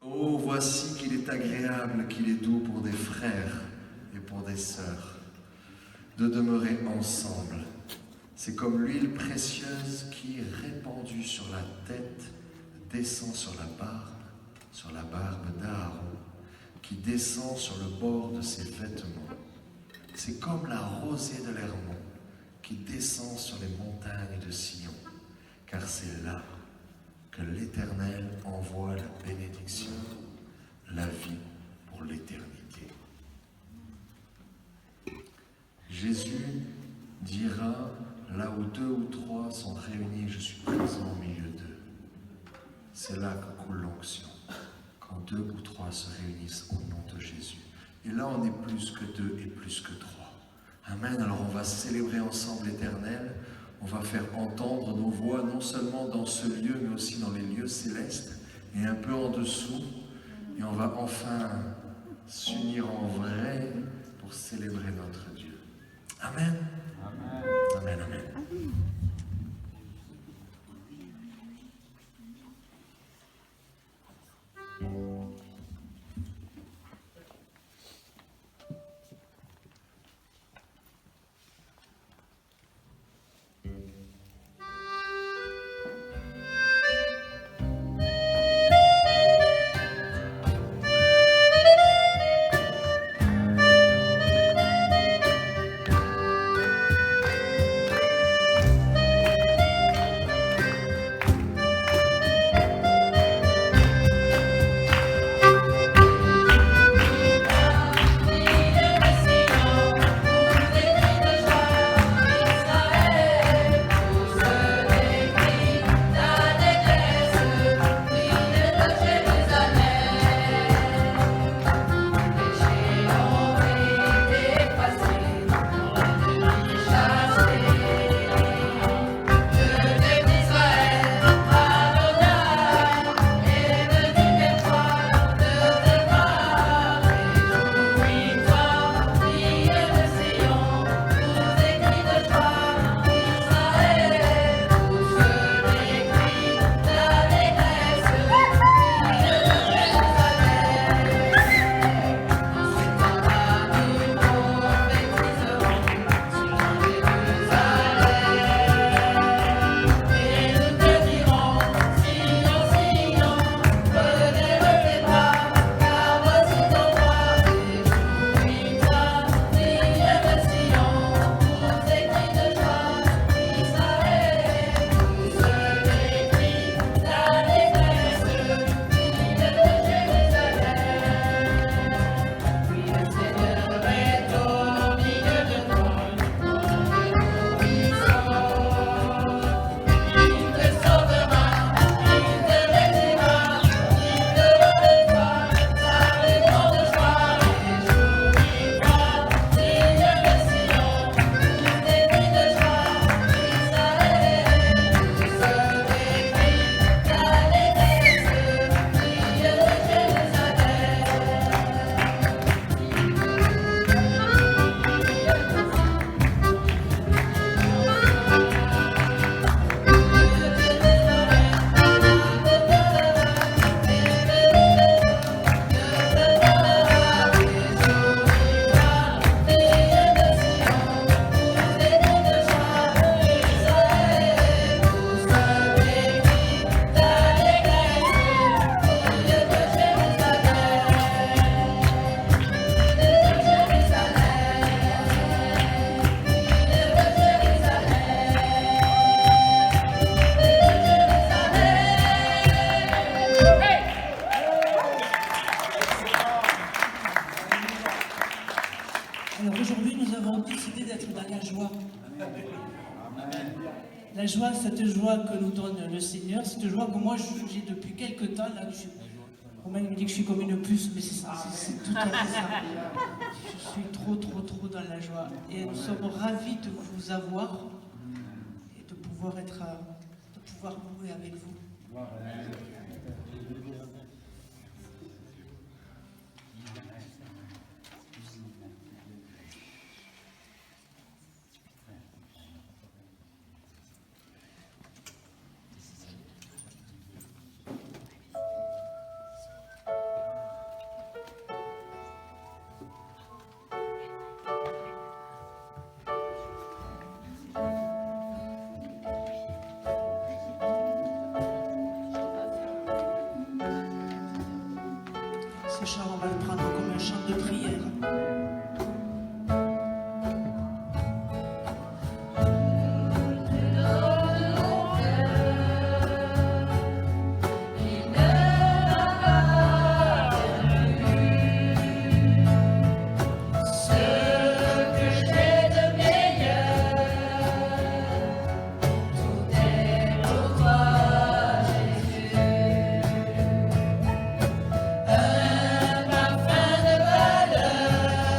Oh, voici qu'il est agréable, qu'il est doux pour des frères et pour des sœurs de demeurer ensemble. C'est comme l'huile précieuse qui, répandue sur la tête, descend sur la barbe d'Aaron, qui descend sur le bord de ses vêtements. C'est comme la rosée de l'Hermon qui descend sur les montagnes de Sion, car c'est là que l'Éternel envoie la bénédiction, la vie pour l'éternité. Jésus dira, là où 2 ou 3 sont réunis, je suis présent au milieu d'eux. C'est là que coule l'onction, quand 2 ou 3 se réunissent au nom de Jésus. Et là, on est plus que 2 et plus que 3. Amen. Alors on va célébrer ensemble l'Éternel. On va faire entendre nos voix, non seulement dans ce lieu, mais aussi dans les lieux célestes, et un peu en dessous. Et on va enfin s'unir en vrai pour célébrer notre Dieu. Amen. Amen. Amen, amen. La joie, cette joie que nous donne le Seigneur, cette joie que moi j'ai depuis quelque temps, là, Romain me dit que je suis comme une puce, mais c'est tout à fait ça. Je suis trop dans la joie. Et nous sommes ravis de vous avoir et de pouvoir mourir avec vous. Un parfum de valeur.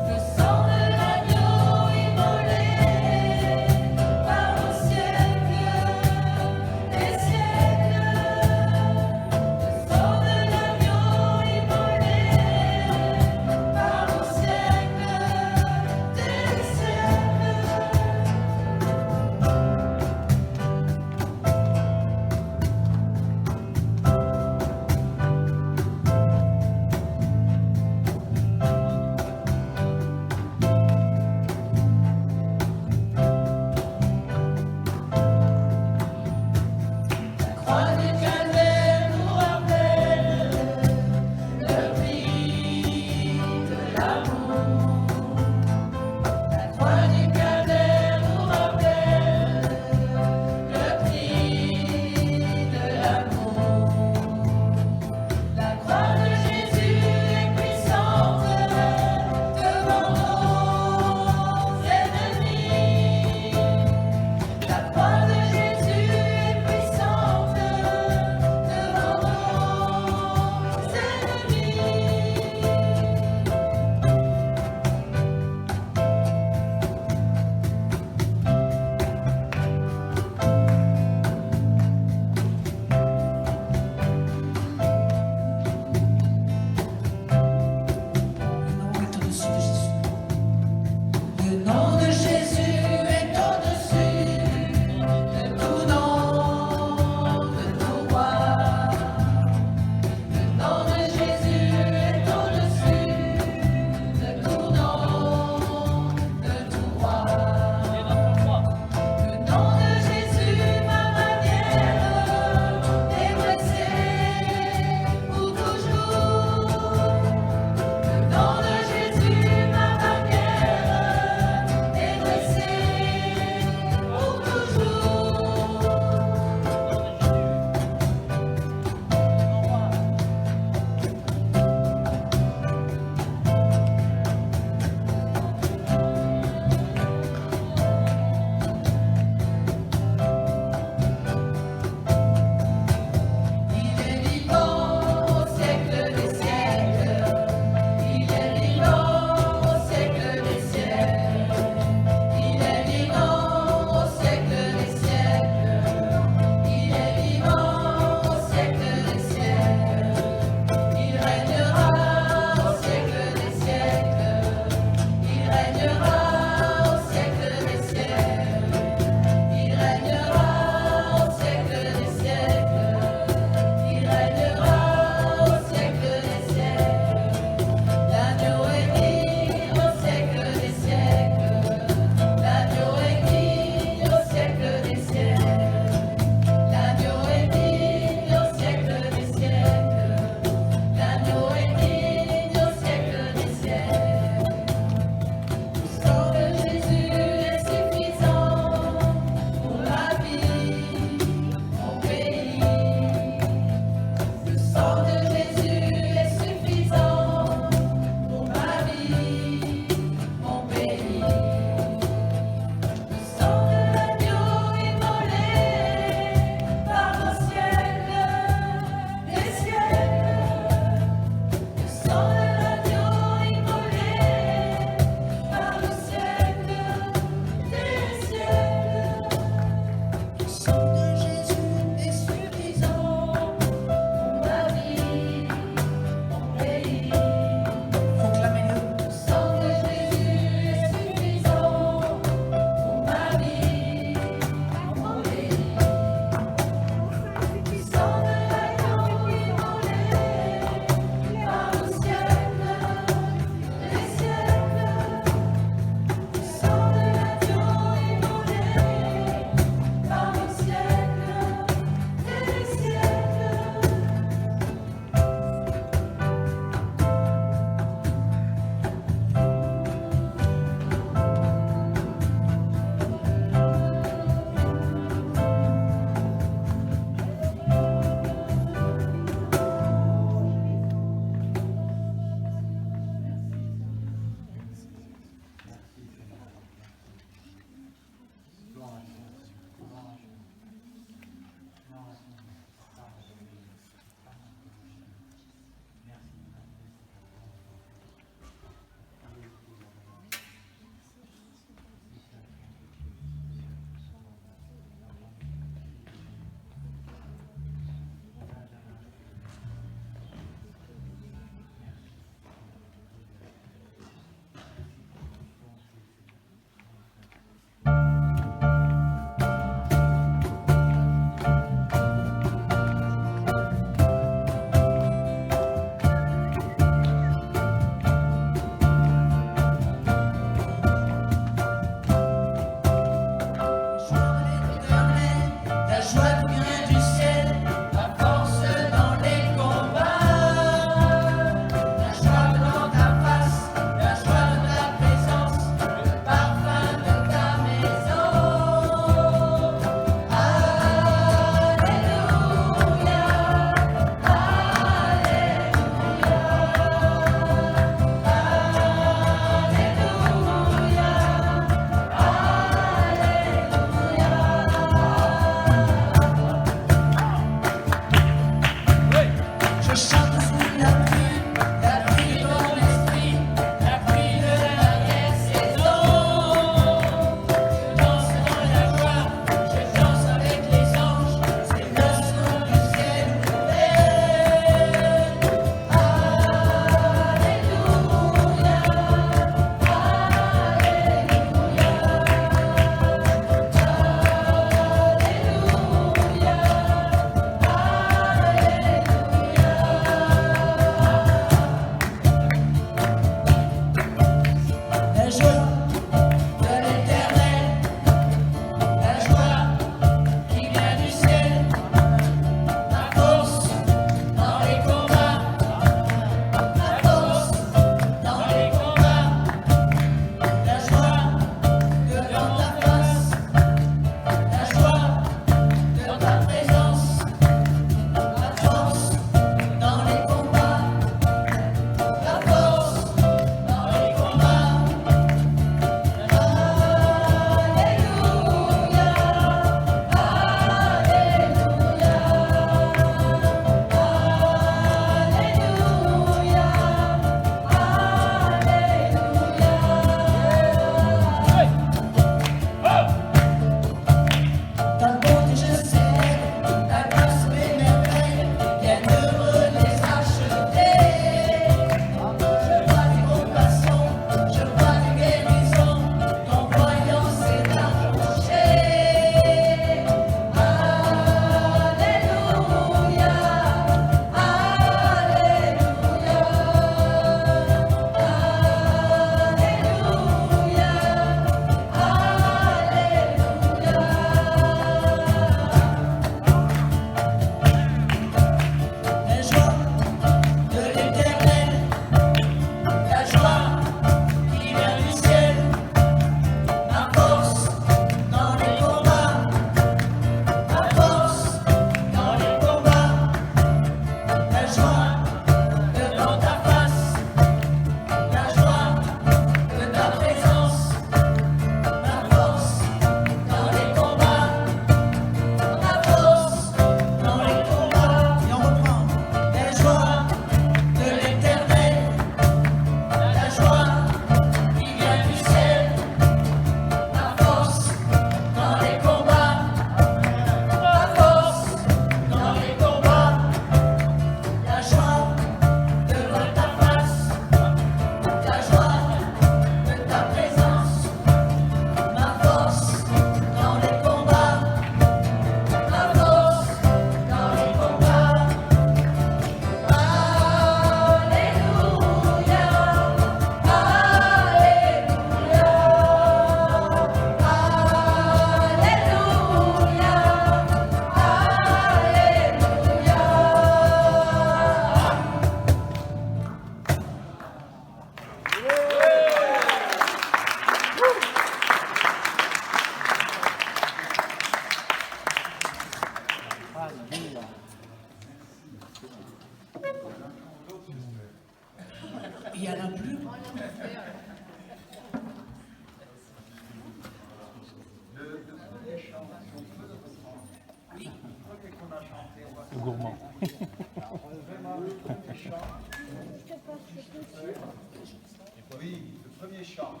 Oui, le premier chant.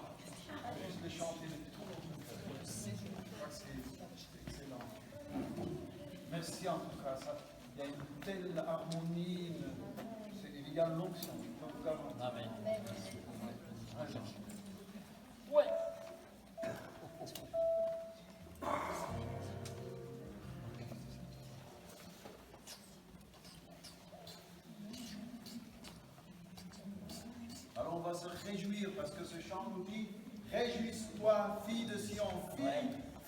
Juste le chanter de tout notre cœur. Je crois que c'est excellent. Merci en tout cas. Il y a une telle harmonie. Il y a l'onction. Amen. Ouais. Alors on va se réjouir parce que ce chant nous dit réjouis-toi, fille de Sion,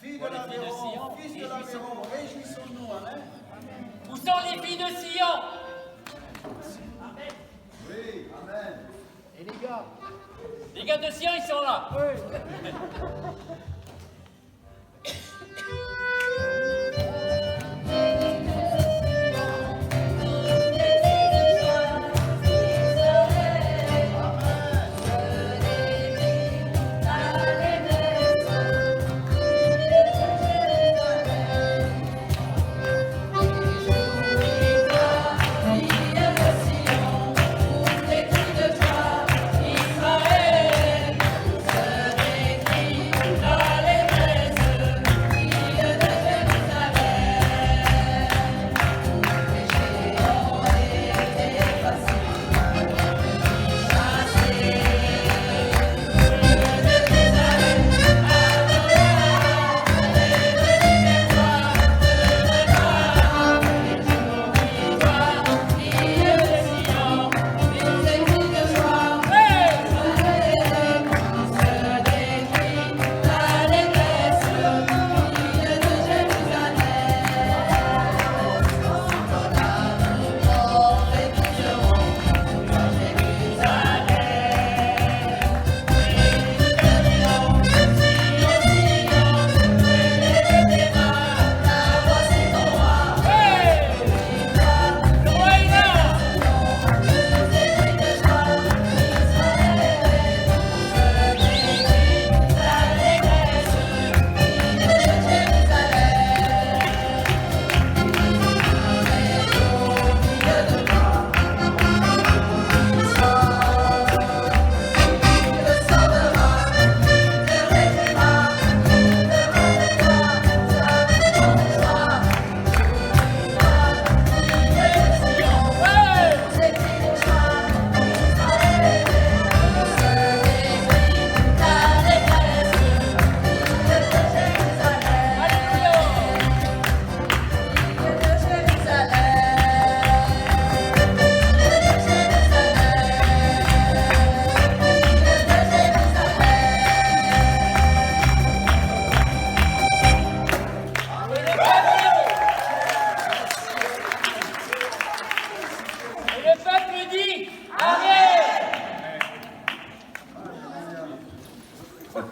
fille de l'Aveyron, fils de l'Aveyron, réjouissons-nous. Amen. Où sont les filles de Sion? Oui, amen. Et les gars? Les gars de Sion, ils sont là. Oui.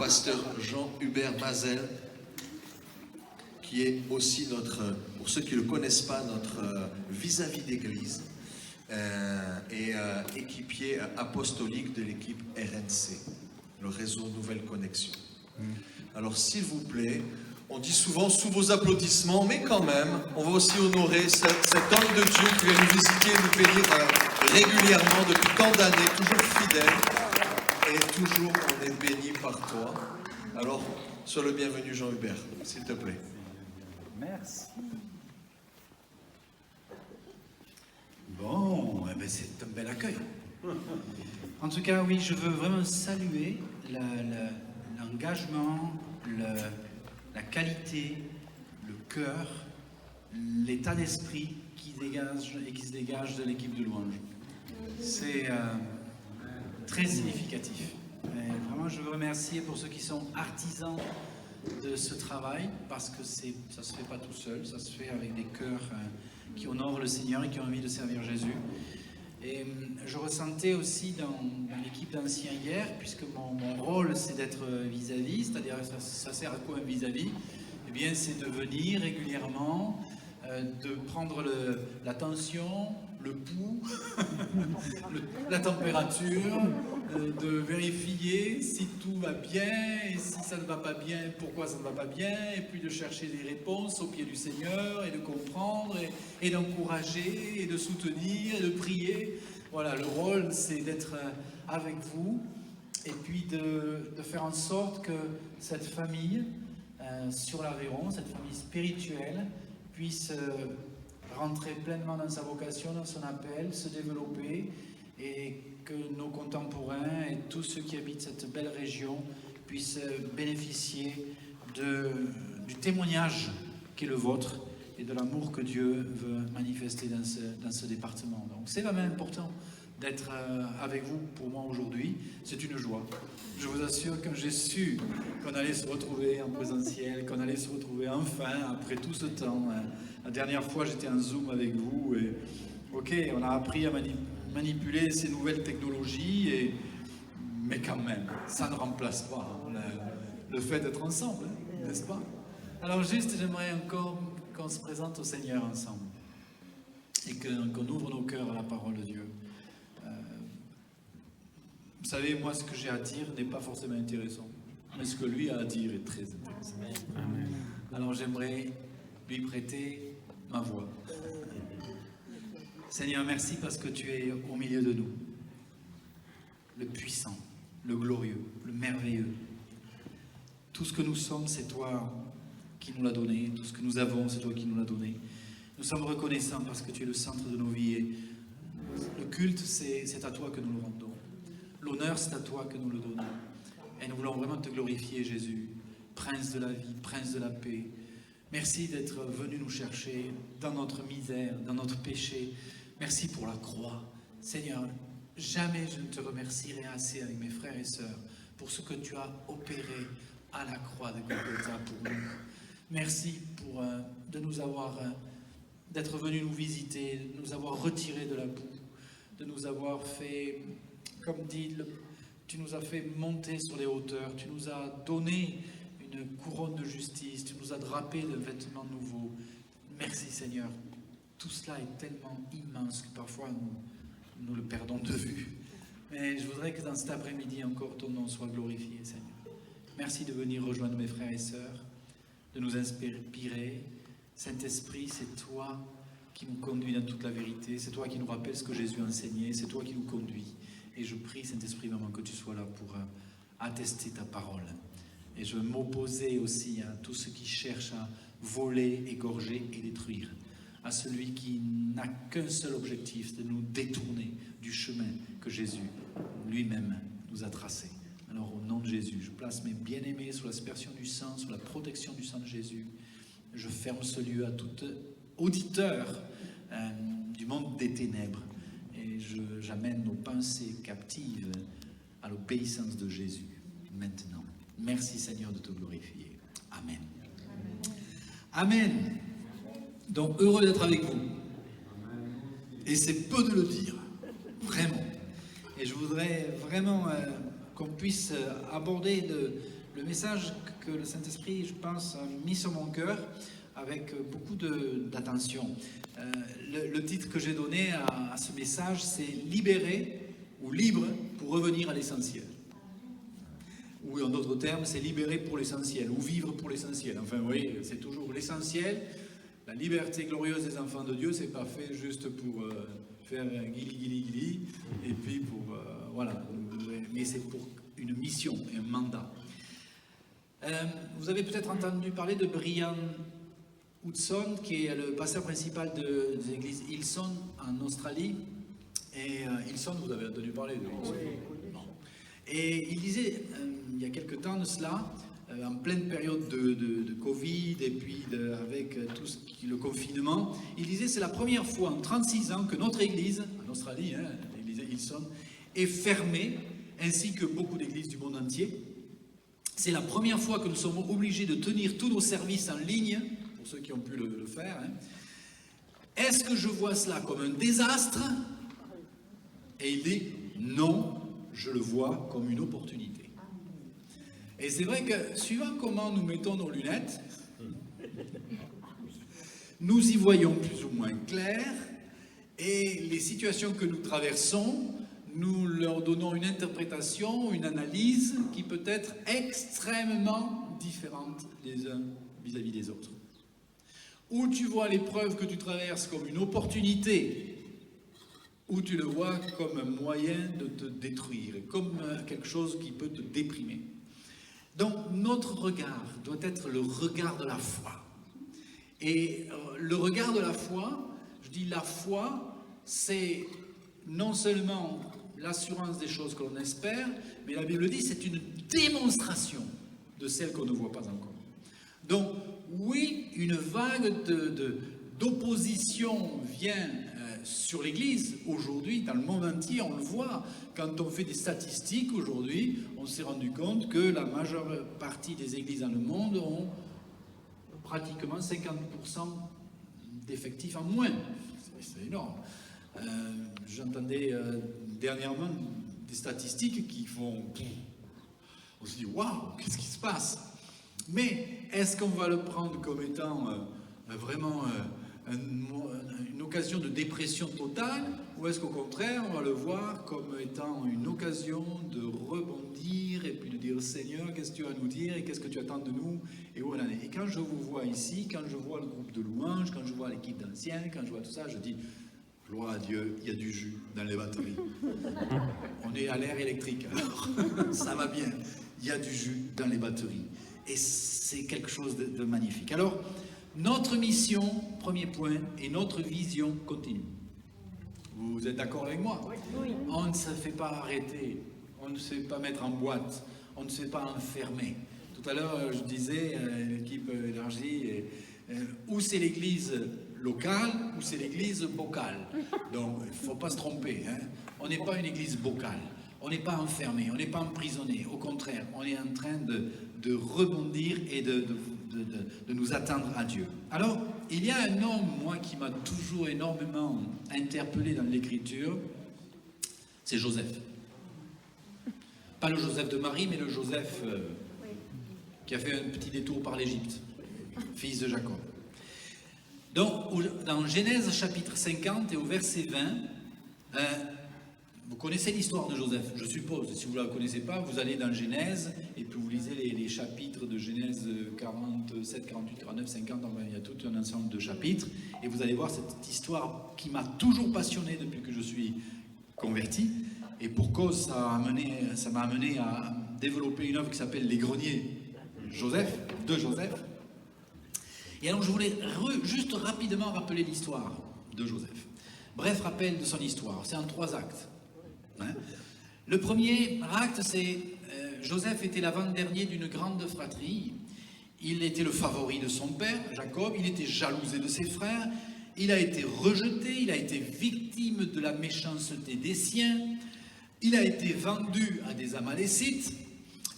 pasteur Jean-Hubert Mazel, qui est aussi notre, pour ceux qui ne le connaissent pas, notre vis-à-vis d'église et équipier apostolique de l'équipe RNC, le réseau Nouvelle Connexion. Alors s'il vous plaît, on dit souvent sous vos applaudissements, mais quand même, on va aussi honorer cet homme de Dieu qui vient nous visiter et nous bénir régulièrement depuis tant d'années, toujours fidèle, et toujours on est béni par toi. Alors, sois le bienvenu Jean-Hubert, s'il te plaît. Merci. Bon, eh ben c'est un bel accueil. En tout cas, oui, je veux vraiment saluer l'engagement, la qualité, le cœur, l'état d'esprit qui dégage et qui se dégage de l'équipe de louange. C'est très significatif. Et vraiment, je veux remercier pour ceux qui sont artisans de ce travail, parce que ça ne se fait pas tout seul, ça se fait avec des cœurs qui honorent le Seigneur et qui ont envie de servir Jésus. Et je ressentais aussi dans l'équipe d'anciens hier, puisque mon rôle c'est d'être vis-à-vis, c'est-à-dire ça sert à quoi un vis-à-vis? Eh bien c'est de venir régulièrement, de prendre la tension, le pouls, la température, de vérifier si tout va bien, et si ça ne va pas bien, pourquoi ça ne va pas bien, et puis de chercher des réponses au pied du Seigneur, et de comprendre, et d'encourager, et de soutenir, et de prier. Voilà, le rôle, c'est d'être avec vous, et puis de faire en sorte que cette famille sur l'Aveyron, cette famille spirituelle, puisse rentrer pleinement dans sa vocation, dans son appel, se développer, et que nos contemporains et tous ceux qui habitent cette belle région puissent bénéficier du témoignage qui est le vôtre et de l'amour que Dieu veut manifester dans ce département. Donc c'est vraiment important d'être avec vous pour moi aujourd'hui. C'est une joie. Je vous assure, quand j'ai su qu'on allait se retrouver en présentiel, qu'on allait se retrouver enfin après tout ce temps. La dernière fois, j'étais en Zoom avec vous et ok, on a appris à manipuler ces nouvelles technologies, mais quand même, ça ne remplace pas le fait d'être ensemble, hein, n'est-ce pas? Alors juste, j'aimerais encore qu'on se présente au Seigneur ensemble et qu'on ouvre nos cœurs à la parole de Dieu. Vous savez, moi, ce que j'ai à dire n'est pas forcément intéressant, mais ce que lui a à dire est très intéressant. Amen. Alors j'aimerais lui prêter ma voix. Seigneur, merci parce que tu es au milieu de nous. Le puissant, le glorieux, le merveilleux. Tout ce que nous sommes, c'est toi qui nous l'as donné. Tout ce que nous avons, c'est toi qui nous l'as donné. Nous sommes reconnaissants parce que tu es le centre de nos vies. Et le culte, c'est à toi que nous le rendons. L'honneur, c'est à toi que nous le donnons. Et nous voulons vraiment te glorifier, Jésus, Prince de la vie, Prince de la paix. Merci d'être venu nous chercher dans notre misère, dans notre péché. Merci pour la croix. Seigneur, jamais je ne te remercierai assez avec mes frères et sœurs pour ce que tu as opéré à la croix de Golgotha pour nous. Merci de nous avoir, d'être venu nous visiter, de nous avoir retiré de la boue, de nous avoir fait, comme dit, tu nous as fait monter sur les hauteurs, tu nous as donné une couronne de justice, tu nous as drapé de vêtements nouveaux. Merci Seigneur. Tout cela est tellement immense que parfois nous le perdons de vue. Mais je voudrais que dans cet après-midi encore ton nom soit glorifié, Seigneur. Merci de venir rejoindre mes frères et sœurs, de nous inspirer. Saint-Esprit, c'est toi qui nous conduis dans toute la vérité, c'est toi qui nous rappelle ce que Jésus a enseigné, c'est toi qui nous conduis. Et je prie, Saint-Esprit, vraiment que tu sois là pour attester ta parole. Et je veux m'opposer aussi à tous ceux qui cherchent à voler, égorger et détruire. À celui qui n'a qu'un seul objectif, c'est de nous détourner du chemin que Jésus lui-même nous a tracé. Alors au nom de Jésus, je place mes bien-aimés sous l'aspersion du sang, sous la protection du sang de Jésus. Je ferme ce lieu à tout auditeur du monde des ténèbres. Et j'amène nos pensées captives à l'obéissance de Jésus maintenant. Merci Seigneur de te glorifier. Amen. Amen. Donc heureux d'être avec vous. Et c'est peu de le dire. Vraiment. Et je voudrais vraiment qu'on puisse aborder le message que le Saint-Esprit, je pense, a mis sur mon cœur avec beaucoup d'attention. Le titre que j'ai donné à ce message, c'est « Libérer ou libre pour revenir à l'essentiel ». Ou en d'autres termes, c'est « libérer pour l'essentiel » ou « vivre pour l'essentiel ». Enfin, oui, c'est toujours l'essentiel. La liberté glorieuse des enfants de Dieu, c'est pas fait juste pour faire guili, et puis pour... voilà. Mais c'est pour une mission et un mandat. Vous avez peut-être entendu parler de Brian Hudson, qui est le pasteur principal de l'église Hillsong en Australie. Et Hillsong, vous avez entendu parler de Hillsong. Et il disait, il y a quelque temps de cela, en pleine période de Covid et puis avec tout le confinement, il disait c'est la première fois en 36 ans que notre église, en Australie, l'église Hillsong, est fermée, ainsi que beaucoup d'églises du monde entier. C'est la première fois que nous sommes obligés de tenir tous nos services en ligne, pour ceux qui ont pu le faire. Est-ce que je vois cela comme un désastre? Et il dit non, je le vois comme une opportunité. Et c'est vrai que, suivant comment nous mettons nos lunettes, nous y voyons plus ou moins clair, et les situations que nous traversons nous leur donnons une interprétation, une analyse qui peut être extrêmement différente les uns vis-à-vis des autres. Ou tu vois l'épreuve que tu traverses comme une opportunité, ou tu le vois comme un moyen de te détruire, comme quelque chose qui peut te déprimer. Donc notre regard doit être le regard de la foi. Et le regard de la foi, je dis la foi, c'est non seulement l'assurance des choses que l'on espère, mais la Bible dit c'est une démonstration de celles qu'on ne voit pas encore. Donc oui, une vague d'opposition vient sur l'Église aujourd'hui, dans le monde entier, on le voit. Quand on fait des statistiques aujourd'hui, on s'est rendu compte que la majeure partie des églises dans le monde ont pratiquement 50% d'effectifs en moins. C'est énorme. J'entendais dernièrement des statistiques qui font... On se dit, waouh, qu'est-ce qui se passe? Mais est-ce qu'on va le prendre comme étant vraiment une occasion de dépression totale, ou est-ce qu'au contraire, on va le voir comme étant une occasion de rebondir et puis de dire, Seigneur, qu'est-ce que tu vas nous dire et qu'est-ce que tu attends de nous et où on en est? Et quand je vous vois ici, quand je vois le groupe de louanges, quand je vois l'équipe d'anciens, quand je vois tout ça, je dis, gloire à Dieu, il y a du jus dans les batteries. On est à l'ère électrique, alors ça va bien, il y a du jus dans les batteries. Et c'est quelque chose de magnifique. Alors, notre mission, premier point, et notre vision continue. Vous êtes d'accord avec moi? Oui. On ne se fait pas arrêter, on ne se fait pas mettre en boîte, on ne se fait pas enfermer. Tout à l'heure, je disais, l'équipe élargie, où c'est l'église locale, ou c'est l'église bocale. Donc, il ne faut pas se tromper. Hein. On n'est pas une église bocale. On n'est pas enfermé, on n'est pas emprisonné. Au contraire, on est en train de rebondir et de nous attendre à Dieu. Alors, il y a un homme, moi, qui m'a toujours énormément interpellé dans l'Écriture, c'est Joseph. Pas le Joseph de Marie, mais le Joseph qui a fait un petit détour par l'Égypte, fils de Jacob. Donc, dans Genèse chapitre 50 et au verset 20, vous connaissez l'histoire de Joseph, je suppose. Si vous ne la connaissez pas, vous allez dans Genèse et puis vous lisez les chapitres de Genèse 47, 48, 49, 50. Il y a tout un ensemble de chapitres. Et vous allez voir cette histoire qui m'a toujours passionné depuis que je suis converti. Et pour cause, ça m'a amené à développer une œuvre qui s'appelle Les Greniers de Joseph. Et alors je voulais juste rapidement rappeler l'histoire de Joseph. Bref rappel de son histoire. C'est en 3 actes. Hein? Le premier acte, c'est Joseph était l'avant-dernier d'une grande fratrie. Il était le favori de son père, Jacob. Il était jalousé de ses frères. Il a été rejeté. Il a été victime de la méchanceté des siens. Il a été vendu à des Amalécites.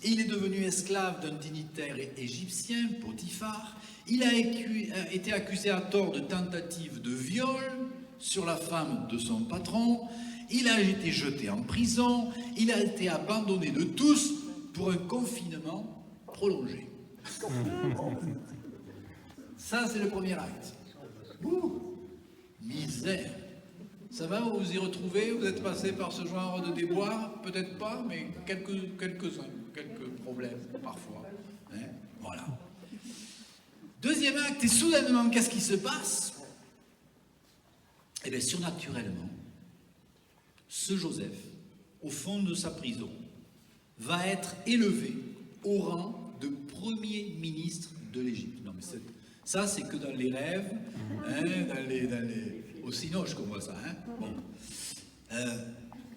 Il est devenu esclave d'un dignitaire égyptien, Potiphar. Il a été accusé à tort de tentative de viol sur la femme de son patron. Il a été jeté en prison, il a été abandonné de tous pour un confinement prolongé. Ça, c'est le premier acte. Misère. Ça va, vous vous y retrouvez? Vous êtes passé par ce genre de déboire? Peut-être pas, mais quelques-uns, quelques problèmes parfois. Hein? Voilà. Deuxième acte, et soudainement, qu'est-ce qui se passe? Eh bien, surnaturellement, ce Joseph, au fond de sa prison, va être élevé au rang de premier ministre de l'Égypte. Non, mais ça, c'est que dans les rêves, hein, au Cinoche qu'on voit ça. Hein. Bon.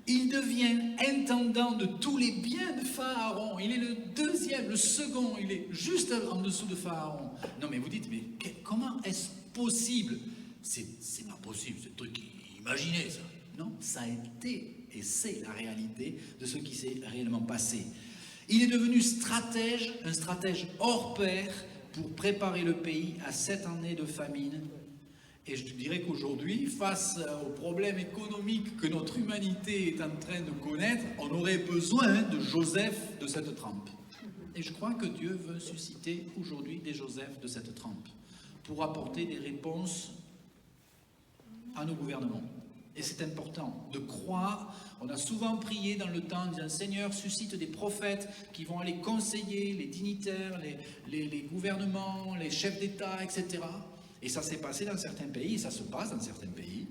Il devient intendant de tous les biens de Pharaon. Il est le deuxième, le second, il est juste en dessous de Pharaon. Non, mais vous dites, mais comment est-ce possible? C'est pas possible, c'est un truc imaginé, ça. Non, ça a été et c'est la réalité de ce qui s'est réellement passé. Il est devenu stratège, un stratège hors pair pour préparer le pays à 7 années de famine. Et je dirais qu'aujourd'hui, face aux problèmes économiques que notre humanité est en train de connaître, on aurait besoin de Joseph de cette trempe. Et je crois que Dieu veut susciter aujourd'hui des Joseph de cette trempe pour apporter des réponses à nos gouvernements Et c'est important de croire. On a souvent prié dans le temps, disant Seigneur, suscite des prophètes qui vont aller conseiller les dignitaires, les gouvernements, les chefs d'État, etc. Et ça s'est passé dans certains pays, ça se passe dans certains pays,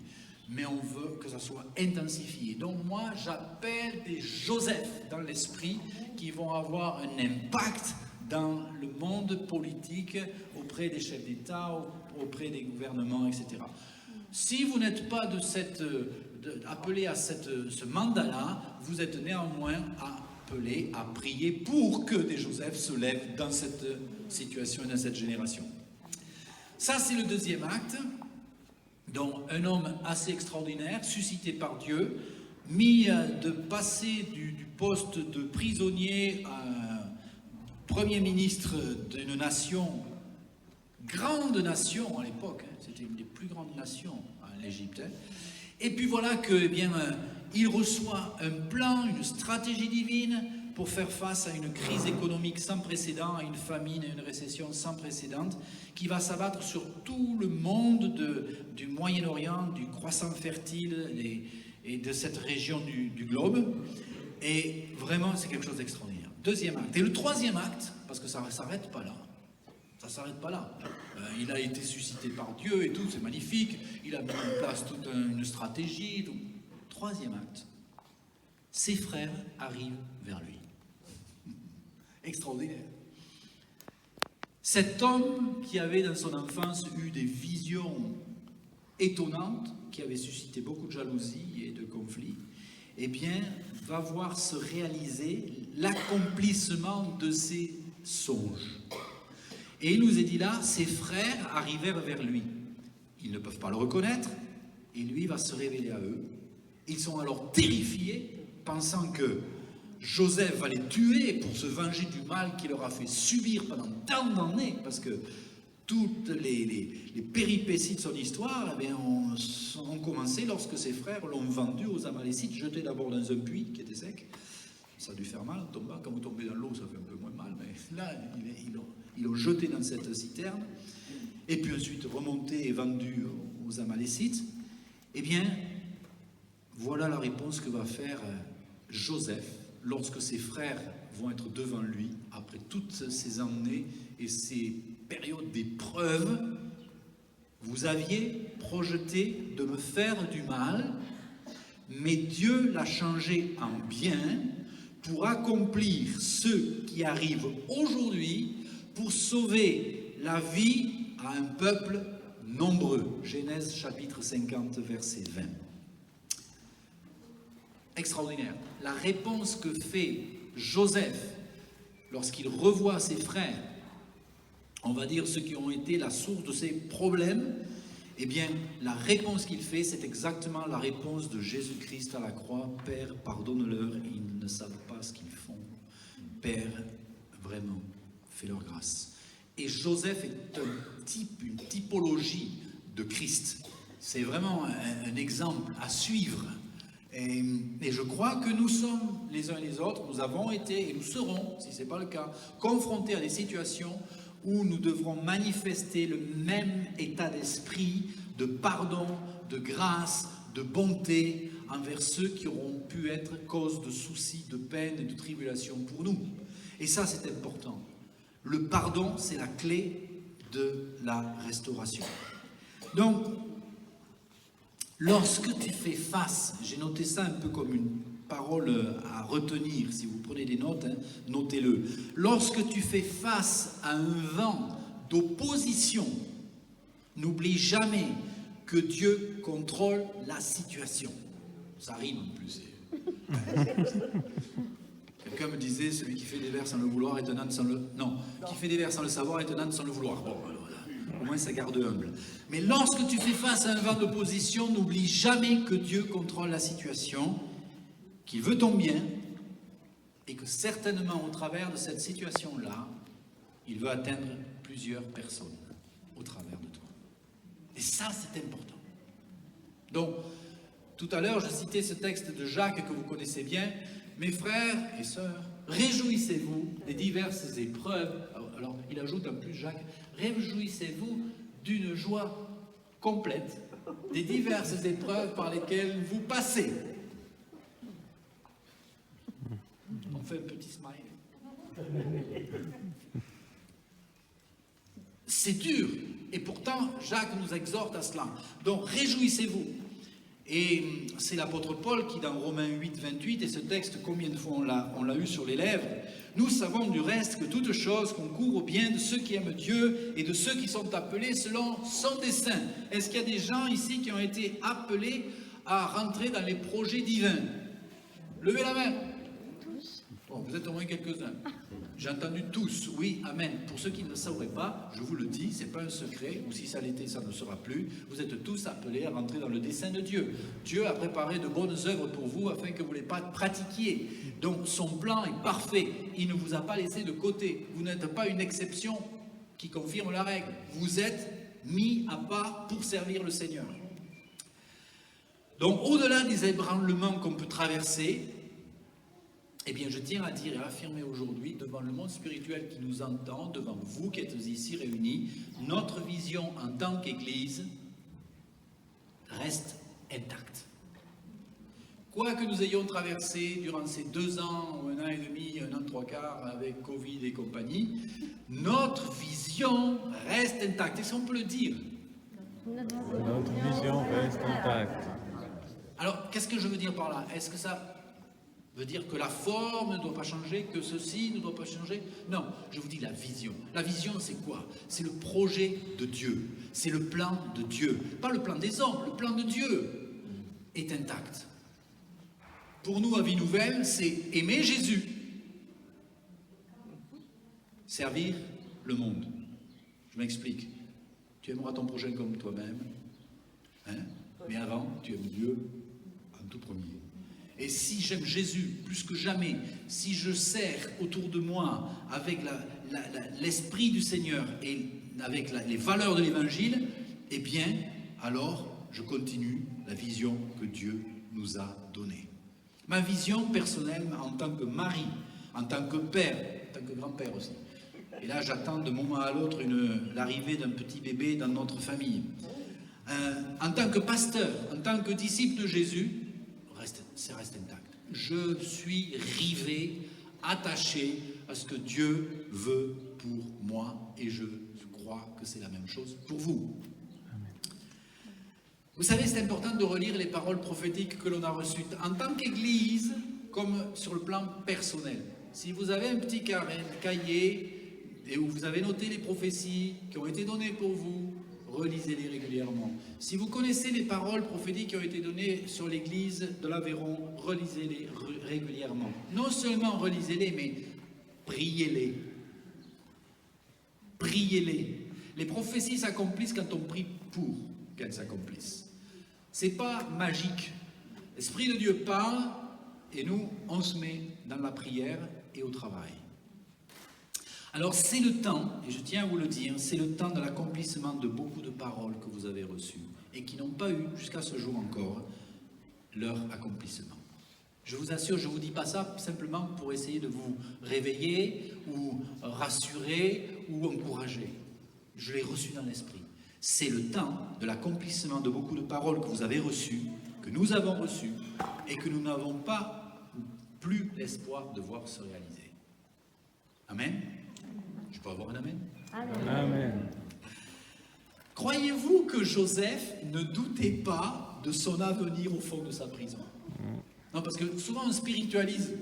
mais on veut que ça soit intensifié. Donc moi, j'appelle des Joseph dans l'esprit qui vont avoir un impact dans le monde politique auprès des chefs d'État, auprès des gouvernements, etc. Si vous n'êtes pas appelé à ce mandat-là, vous êtes néanmoins appelé à prier pour que des Joseph se lèvent dans cette situation et dans cette génération. Ça, c'est le deuxième acte. Donc, un homme assez extraordinaire, suscité par Dieu, mis de passer du poste de prisonnier à premier ministre d'une nation, grande nation à l'époque, hein, c'était une des plus grandes nations en Égypte. Hein. Et puis voilà que, eh bien, il reçoit un plan, une stratégie divine pour faire face à une crise économique sans précédent, à une famine et une récession sans précédent, qui va s'abattre sur tout le monde du Moyen-Orient, du croissant fertile et de cette région du globe. Et vraiment, c'est quelque chose d'extraordinaire. Deuxième acte. Et le troisième acte, parce que ça ne s'arrête pas là. Ça ne s'arrête pas là. Il a été suscité par Dieu et tout, c'est magnifique. Il a mis en place toute une stratégie. Tout. Troisième acte. Ses frères arrivent vers lui. Extraordinaire. Cet homme qui avait dans son enfance eu des visions étonnantes, qui avait suscité beaucoup de jalousie et de conflits, eh bien, va voir se réaliser l'accomplissement de ses songes. Et il nous est dit là, ses frères arrivèrent vers lui. Ils ne peuvent pas le reconnaître, et lui va se révéler à eux. Ils sont alors terrifiés, pensant que Joseph va les tuer pour se venger du mal qu'il leur a fait subir pendant tant d'années, parce que toutes les péripéties de son histoire eh bien, ont commencé lorsque ses frères l'ont vendu aux Amalécites, jeté d'abord dans un puits qui était sec. Ça a dû faire mal, quand vous tombez dans l'eau, ça fait un peu moins mal, mais là, ils l'ont jeté dans cette citerne, et puis ensuite remonté et vendu aux Amalécites. Eh bien, voilà la réponse que va faire Joseph lorsque ses frères vont être devant lui, après toutes ces années et ces périodes d'épreuve. Vous aviez projeté de me faire du mal, mais Dieu l'a changé en bien pour accomplir ce qui arrive aujourd'hui, pour sauver la vie à un peuple nombreux. Genèse chapitre 50, verset 20. Extraordinaire. La réponse que fait Joseph lorsqu'il revoit ses frères, on va dire ceux qui ont été la source de ses problèmes, eh bien, la réponse qu'il fait, c'est exactement la réponse de Jésus-Christ à la croix. Père, pardonne-leur, ils ne savent pas ce qu'ils font. Père, vraiment, fais-leur grâce. Et Joseph est un type, une typologie de Christ. C'est vraiment un exemple à suivre. Et je crois que nous sommes, les uns et les autres, nous avons été, et nous serons, si ce n'est pas le cas, confrontés à des situations où nous devrons manifester le même état d'esprit, de pardon, de grâce, de bonté envers ceux qui auront pu être cause de soucis, de peine et de tribulation pour nous. Et ça, c'est important. Le pardon, c'est la clé de la restauration. Donc, lorsque tu fais face, j'ai noté ça un peu comme une parole à retenir, si vous prenez des notes, hein, notez-le. Lorsque tu fais face à un vent d'opposition, n'oublie jamais que Dieu contrôle la situation. Ça rime en plus. Quelqu'un me disait, celui qui fait des vers sans le vouloir est un âne sans le... Non, qui fait des vers sans le savoir est un âne sans le vouloir. Bon, alors, au moins ça garde humble. Mais lorsque tu fais face à un vent d'opposition, n'oublie jamais que Dieu contrôle la situation, qu'il veut ton bien, et que certainement au travers de cette situation-là, il veut atteindre plusieurs personnes au travers de toi. Et ça, c'est important. Donc, tout à l'heure, je citais ce texte de Jacques que vous connaissez bien. Mes frères et sœurs, réjouissez-vous des diverses épreuves. Alors, il ajoute en plus, Jacques, réjouissez-vous d'une joie complète, des diverses épreuves par lesquelles vous passez. On fait un petit smile. C'est dur, et pourtant Jacques nous exhorte à cela. Donc réjouissez-vous. Et c'est l'apôtre Paul qui, dans Romains 8, 28, et ce texte, combien de fois on l'a eu sur les lèvres, nous savons du reste que toute chose concourt au bien de ceux qui aiment Dieu et de ceux qui sont appelés selon son dessein. Est-ce qu'il y a des gens ici qui ont été appelés à rentrer dans les projets divins? Levez la main. Bon, vous êtes au moins quelques-uns. J'ai entendu tous, oui, amen. Pour ceux qui ne le sauraient pas, je vous le dis, ce n'est pas un secret, ou si ça l'était, ça ne sera plus. Vous êtes tous appelés à rentrer dans le dessein de Dieu. Dieu a préparé de bonnes œuvres pour vous afin que vous les pratiquiez. Donc son plan est parfait. Il ne vous a pas laissé de côté. Vous n'êtes pas une exception qui confirme la règle. Vous êtes mis à part pour servir le Seigneur. Donc au-delà des ébranlements qu'on peut traverser, eh bien, je tiens à dire et à affirmer aujourd'hui, devant le monde spirituel qui nous entend, devant vous qui êtes ici réunis, notre vision en tant qu'Église reste intacte. Quoi que nous ayons traversé durant ces 2 ans, ou 1 an et demi, 1 an 3/4 avec Covid et compagnie, notre vision reste intacte. Est-ce qu'on peut le dire? Notre vision reste intacte. Alors, qu'est-ce que je veux dire par là? Est-ce que ça veut dire que la forme ne doit pas changer, que ceci ne doit pas changer? Non, je vous dis la vision. La vision, c'est quoi? C'est le projet de Dieu. C'est le plan de Dieu. Pas le plan des hommes, le plan de Dieu est intact. Pour nous, à Vie Nouvelle, c'est aimer Jésus, servir le monde. Je m'explique. Tu aimeras ton prochain comme toi-même, hein? Mais avant, tu aimes Dieu en tout premier. Et si j'aime Jésus plus que jamais, si je sers autour de moi avec l'esprit du Seigneur et avec les valeurs de l'Évangile, eh bien, alors, je continue la vision que Dieu nous a donnée. Ma vision personnelle en tant que mari, en tant que père, en tant que grand-père aussi. Et là, j'attends de moment à l'autre l'arrivée d'un petit bébé dans notre famille. En tant que pasteur, en tant que disciple de Jésus, ça reste intact. Je suis rivé, attaché à ce que Dieu veut pour moi et je crois que c'est la même chose pour vous. Vous savez, c'est important de relire les paroles prophétiques que l'on a reçues en tant qu'Église comme sur le plan personnel. Si vous avez un petit cahier et où vous avez noté les prophéties qui ont été données pour vous, relisez-les régulièrement. Si vous connaissez les paroles prophétiques qui ont été données sur l'église de l'Aveyron, relisez-les régulièrement. Non seulement relisez-les, mais priez-les. Priez-les. Les prophéties s'accomplissent quand on prie pour qu'elles s'accomplissent. C'est pas magique. L'Esprit de Dieu parle et nous, on se met dans la prière et au travail. Alors c'est le temps, et je tiens à vous le dire, c'est le temps de l'accomplissement de beaucoup de paroles que vous avez reçues et qui n'ont pas eu, jusqu'à ce jour encore, leur accomplissement. Je vous assure, je ne vous dis pas ça simplement pour essayer de vous réveiller ou rassurer ou encourager. Je l'ai reçu dans l'esprit. C'est le temps de l'accomplissement de beaucoup de paroles que vous avez reçues, que nous avons reçues et que nous n'avons pas plus l'espoir de voir se réaliser. Amen. Je peux avoir un amen? Amen. Croyez-vous que Joseph ne doutait pas de son avenir au fond de sa prison? Non, parce que souvent on spiritualise.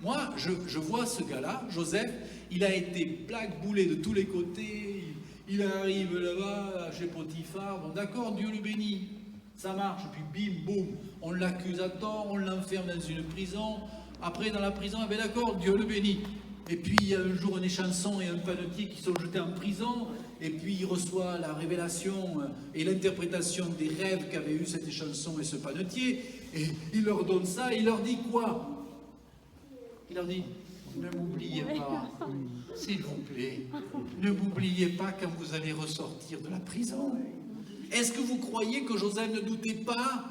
Moi, je vois ce gars-là, Joseph, il a été blackboulé de tous les côtés, il arrive là-bas chez Potiphar, bon d'accord, Dieu le bénit, ça marche, puis bim, boum, on l'accuse à tort, on l'enferme dans une prison, après dans la prison, eh bien d'accord, Dieu le bénit. Et puis il y a un jour un échanson et un panetier qui sont jetés en prison, et puis il reçoit la révélation et l'interprétation des rêves qu'avaient eu cet échanson et ce panetier, et il leur donne ça, et il leur dit quoi? Il leur dit, ne m'oubliez pas, s'il vous plaît, ne m'oubliez pas quand vous allez ressortir de la prison. Est-ce que vous croyez que Joseph ne doutait pas?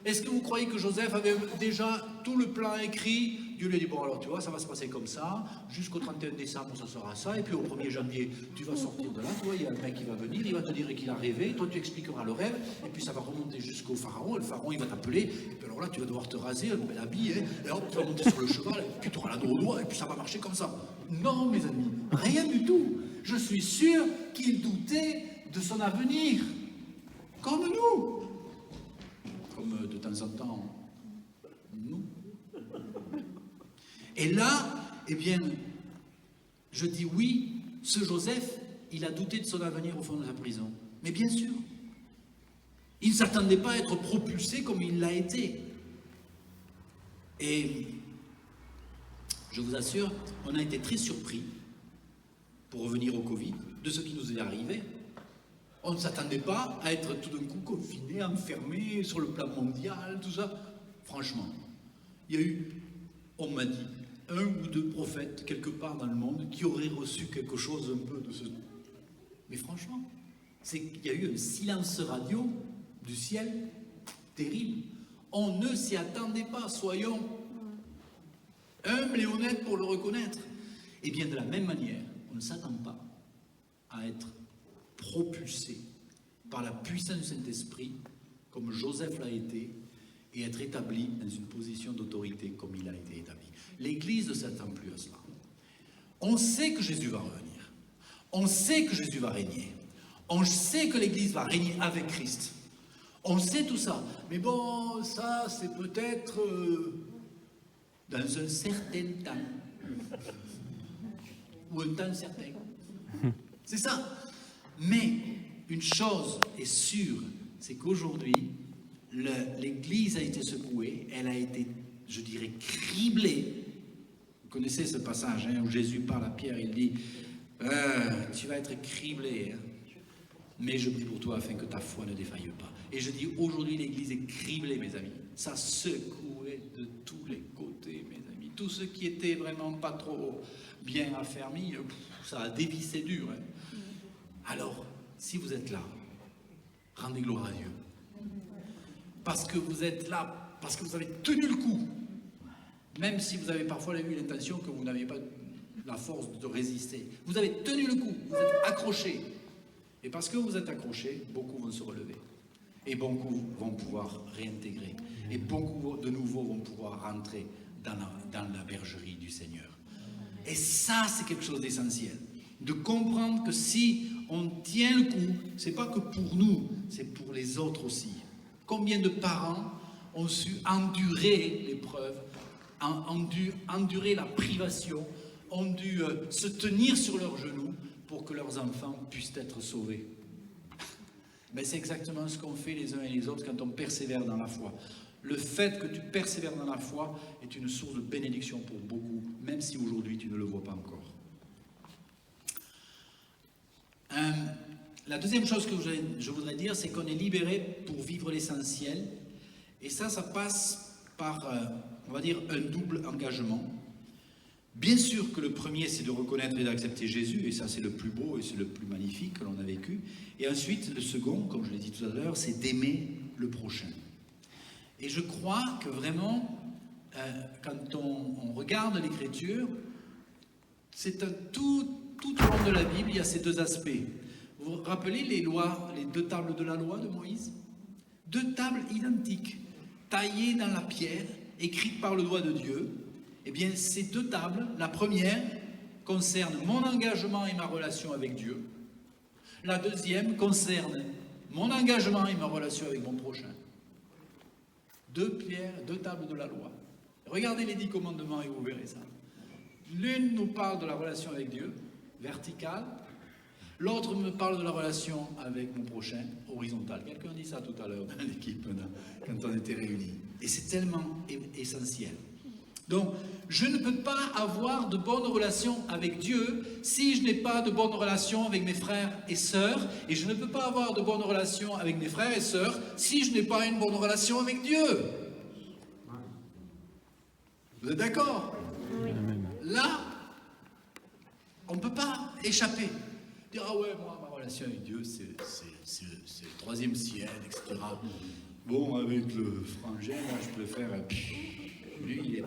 Est-ce que vous croyez que Joseph avait déjà tout le plan écrit Dieu lui a dit, bon alors tu vois, ça va se passer comme ça, jusqu'au 31 décembre ça sera ça, et puis au 1er janvier, tu vas sortir de là, tu vois, il y a un mec qui va venir, il va te dire qu'il a rêvé, toi tu expliqueras le rêve, et puis ça va remonter jusqu'au pharaon, et le pharaon il va t'appeler, et puis alors là tu vas devoir te raser, un nouvel habit, hein, et hop, tu vas monter sur le cheval, et puis tu auras l'anneau au doigt, et puis ça va marcher comme ça. Non mes amis, rien du tout. Je suis sûr qu'il doutait de son avenir, comme nous, comme de temps en temps, nous. Et là, eh bien, je dis oui, ce Joseph, il a douté de son avenir au fond de la prison. Mais bien sûr, il ne s'attendait pas à être propulsé comme il l'a été. Et je vous assure, on a été très surpris, pour revenir au Covid, de ce qui nous est arrivé. On ne s'attendait pas à être tout d'un coup confiné, enfermé sur le plan mondial, tout ça. Franchement, il y a eu, on m'a dit, 1 ou 2 prophètes quelque part dans le monde qui auraient reçu quelque chose un peu de ce... Mais franchement, c'est qu'il y a eu un silence radio du ciel terrible. On ne s'y attendait pas, soyons humbles et honnêtes pour le reconnaître. Et bien de la même manière, on ne s'attend pas à être propulsé par la puissance du Saint-Esprit, comme Joseph l'a été, et être établi dans une position d'autorité comme il a été établi. L'Église ne s'attend plus à cela. On sait que Jésus va revenir. On sait que Jésus va régner. On sait que l'Église va régner avec Christ. On sait tout ça. Mais bon, ça, c'est peut-être dans un certain temps. Ou un temps certain. C'est ça. Mais une chose est sûre, c'est qu'aujourd'hui, l'Église a été secouée, elle a été, je dirais, criblée. Vous connaissez ce passage où Jésus parle à Pierre, il dit tu vas être criblé, hein, mais je prie pour toi afin que ta foi ne défaille pas. Et je dis, aujourd'hui, l'Église est criblée, mes amis. Ça secouait de tous les côtés, mes amis. Tout ce qui était vraiment pas trop bien affermi, ça a dévissé dur. Hein. Alors, si vous êtes là, rendez gloire à Dieu. Parce que vous êtes là, parce que vous avez tenu le coup. Même si vous avez parfois eu l'intention que vous n'avez pas la force de résister. Vous avez tenu le coup, vous êtes accrochés. Et parce que vous êtes accrochés, beaucoup vont se relever. Et beaucoup vont pouvoir réintégrer. Et beaucoup de nouveaux vont pouvoir rentrer dans la bergerie du Seigneur. Et ça, c'est quelque chose d'essentiel. De comprendre que si on tient le coup, c'est pas que pour nous, c'est pour les autres aussi. Combien de parents ont su endurer l'épreuve, ont dû endurer la privation, ont dû se tenir sur leurs genoux pour que leurs enfants puissent être sauvés. Mais c'est exactement ce qu'on fait les uns et les autres quand on persévère dans la foi. Le fait que tu persévères dans la foi est une source de bénédiction pour beaucoup, même si aujourd'hui tu ne le vois pas encore. La deuxième chose que je voudrais dire, c'est qu'on est libéré pour vivre l'essentiel. Et ça passe par, on va dire, un double engagement. Bien sûr que le premier, c'est de reconnaître et d'accepter Jésus, et ça c'est le plus beau et c'est le plus magnifique que l'on a vécu. Et ensuite, le second, comme je l'ai dit tout à l'heure, c'est d'aimer le prochain. Et je crois que vraiment, quand on regarde l'Écriture, c'est tout au long de la Bible, il y a ces deux aspects. Vous vous rappelez les lois, les 2 tables de la loi de Moïse? 2 tables identiques, taillées dans la pierre, écrites par le doigt de Dieu. Eh bien, ces 2 tables, la première concerne mon engagement et ma relation avec Dieu. La deuxième concerne mon engagement et ma relation avec mon prochain. 2 pierres, 2 tables de la loi. Regardez les 10 commandements et vous verrez ça. L'une nous parle de la relation avec Dieu, verticale. L'autre me parle de la relation avec mon prochain, horizontale. Quelqu'un dit ça tout à l'heure dans l'équipe, quand on était réunis. Et c'est tellement essentiel. Donc, je ne peux pas avoir de bonnes relations avec Dieu si je n'ai pas de bonnes relations avec mes frères et sœurs. Et je ne peux pas avoir de bonnes relations avec mes frères et sœurs si je n'ai pas une bonne relation avec Dieu. Vous êtes d'accord? Oui. Là, on ne peut pas échapper. Dire, ah ouais, moi, ma relation avec Dieu, c'est le 3e ciel, etc. Bon, avec le frangin, là, je préfère... lui, il est...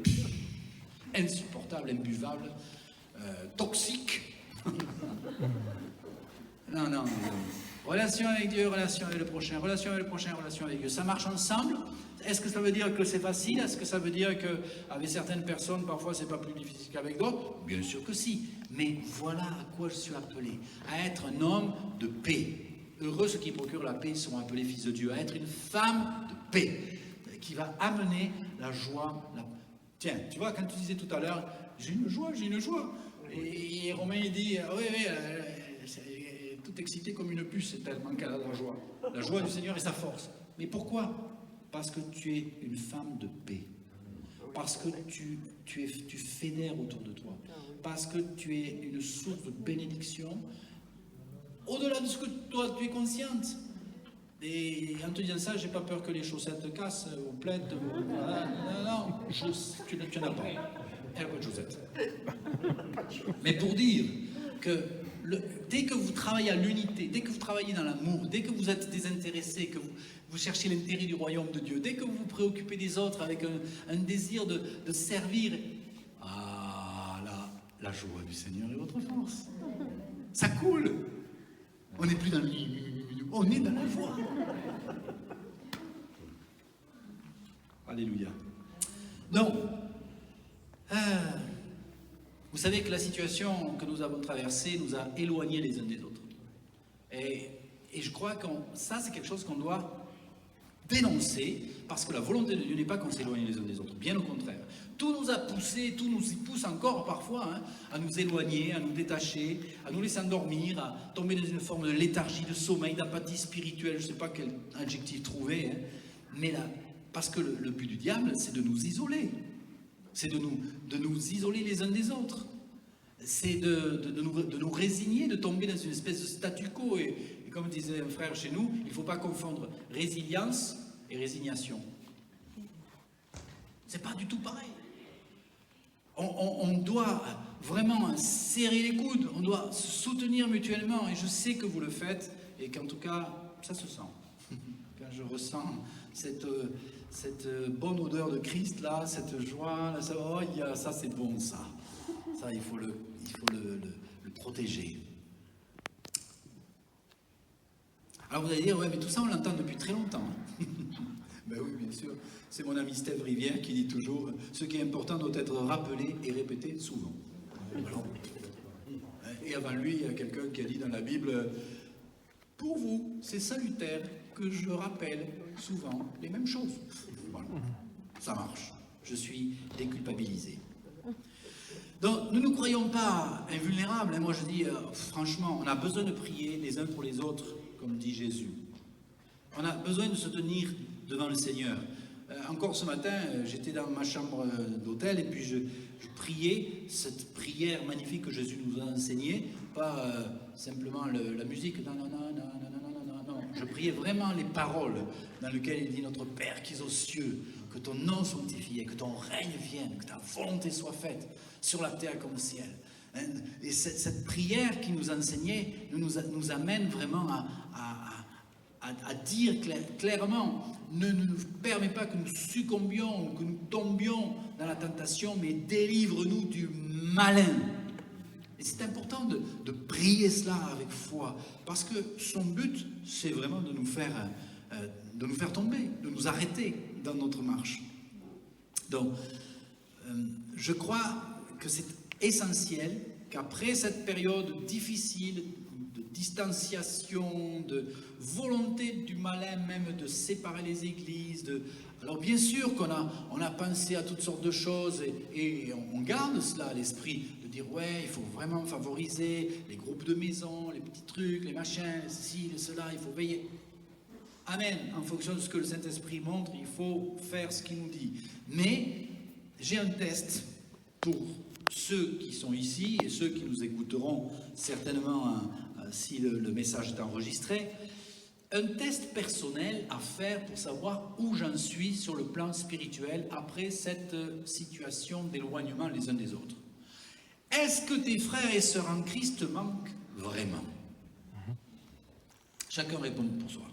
insupportable, imbuvable, toxique. Non, non, non. Relation avec Dieu, relation avec le prochain, relation avec le prochain, relation avec Dieu. Ça marche ensemble. Est-ce que ça veut dire que c'est facile? Est-ce que ça veut dire qu'avec certaines personnes, parfois, c'est pas plus difficile qu'avec d'autres? Bien sûr que si. Mais voilà à quoi je suis appelé. À être un homme de paix. Heureux ceux qui procurent la paix seront appelés fils de Dieu. À être une femme de paix qui va amener la joie. Tiens, tu vois, quand tu disais tout à l'heure, j'ai une joie, j'ai une joie. Et Romain, il dit, oui, c'est tout excité comme une puce, c'est tellement qu'elle a de la joie. La joie du Seigneur est sa force. Mais pourquoi? Parce que tu es une femme de paix. Parce que tu fédères autour de toi. Parce que tu es une source de bénédiction. Au-delà de ce que toi, tu es consciente. Et en te disant ça, j'ai pas peur que les chaussettes te cassent ou plaident. Non, tu n'en as pas. Il n'y a pas de chaussettes. Mais pour dire que dès que vous travaillez à l'unité, dès que vous travaillez dans l'amour, dès que vous êtes désintéressé, que vous cherchez l'intérêt du royaume de Dieu, dès que vous vous préoccupez des autres avec un désir de servir, ah là, la joie du Seigneur est votre force. Ça coule. On n'est plus dans le... On est dans la joie. Alléluia. Donc, vous savez que la situation que nous avons traversée nous a éloignés les uns des autres. Et je crois que ça, c'est quelque chose qu'on doit dénoncer, parce que la volonté de Dieu n'est pas qu'on s'éloigne les uns des autres, bien au contraire. Tout nous a poussé, tout nous y pousse encore parfois, à nous éloigner, à nous détacher, à nous laisser endormir, à tomber dans une forme de léthargie, de sommeil, d'apathie spirituelle, je ne sais pas quel adjectif trouver, mais là, parce que le but du diable, c'est de nous isoler. C'est de nous isoler les uns des autres. C'est de nous résigner, de tomber dans une espèce de statu quo. Et comme disait un frère chez nous, il ne faut pas confondre résilience et résignation. C'est pas du tout pareil. On doit vraiment serrer les coudes, on doit se soutenir mutuellement. Et je sais que vous le faites, et qu'en tout cas, ça se sent. Quand je ressens cette bonne odeur de Christ là, cette joie, là, ça c'est bon ça. Ça, il faut le protéger. Alors vous allez dire, ouais, mais tout ça on l'entend depuis très longtemps. Ben oui, bien sûr. C'est mon ami Steve Rivière qui dit toujours, ce qui est important doit être rappelé et répété souvent. Alors, et avant lui, il y a quelqu'un qui a dit dans la Bible, pour vous, c'est salutaire que je rappelle souvent les mêmes choses. Voilà, ça marche. Je suis déculpabilisé. Donc, nous ne croyons pas invulnérables. Moi, je dis, franchement, on a besoin de prier les uns pour les autres, comme dit Jésus. On a besoin de se tenir devant le Seigneur. Encore ce matin, j'étais dans ma chambre d'hôtel et puis je priais cette prière magnifique que Jésus nous a enseignée, pas simplement la musique, non. Je priais vraiment les paroles dans lesquelles il dit, notre Père qui es aux cieux, que ton nom soit sanctifié, que ton règne vienne, que ta volonté soit faite sur la terre comme au ciel. Et cette prière qui nous enseignait nous amène vraiment à dire clairement, ne nous permet pas que nous succombions, que nous tombions dans la tentation, mais délivre-nous du malin. Et c'est important de prier cela avec foi, parce que son but, c'est vraiment de nous faire tomber, de nous arrêter dans notre marche. Donc, je crois que c'est essentiel qu'après cette période difficile, de distanciation, de volonté du malin même de séparer les églises, alors bien sûr qu'on a pensé à toutes sortes de choses et on garde cela à l'esprit, de dire ouais, il faut vraiment favoriser les groupes de maison, les petits trucs, les machins, ceci, cela, il faut veiller. Amen, en fonction de ce que le Saint-Esprit montre, il faut faire ce qu'il nous dit. Mais j'ai un test pour ceux qui sont ici et ceux qui nous écouteront certainement si le message est enregistré, un test personnel à faire pour savoir où j'en suis sur le plan spirituel après cette situation d'éloignement les uns des autres. Est-ce que tes frères et sœurs en Christ te manquent vraiment? Chacun répond pour soi.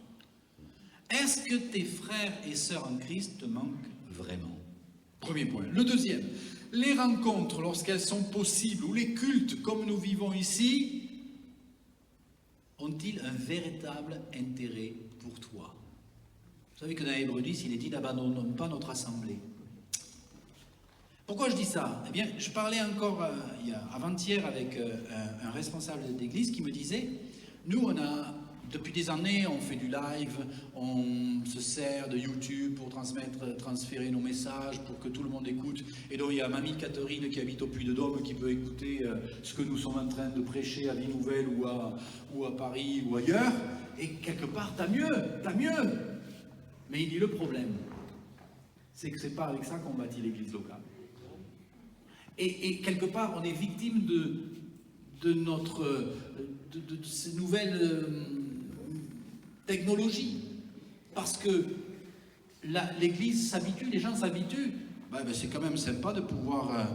Est-ce que tes frères et sœurs en Christ te manquent vraiment? Premier point. Le deuxième, les rencontres, lorsqu'elles sont possibles, ou les cultes, comme nous vivons ici, ont-ils un véritable intérêt pour toi? Vous savez que dans Hébreux 10, il est dit « N'abandonnons pas notre assemblée ». Pourquoi je dis ça? Eh bien, je parlais encore avant-hier avec un responsable d'église qui me disait « Nous, depuis des années, on fait du live, on se sert de YouTube pour transférer nos messages, pour que tout le monde écoute. Et donc, il y a Mamie Catherine qui habite au Puy-de-Dôme qui peut écouter ce que nous sommes en train de prêcher à Vie Nouvelle ou à Paris ou ailleurs. Et quelque part, t'as mieux. Mais il dit le problème, c'est que c'est pas avec ça qu'on bâtit l'église locale. Et quelque part, on est victime de ces nouvelles technologies. Parce que l'église s'habitue, les gens s'habituent. C'est quand même sympa de pouvoir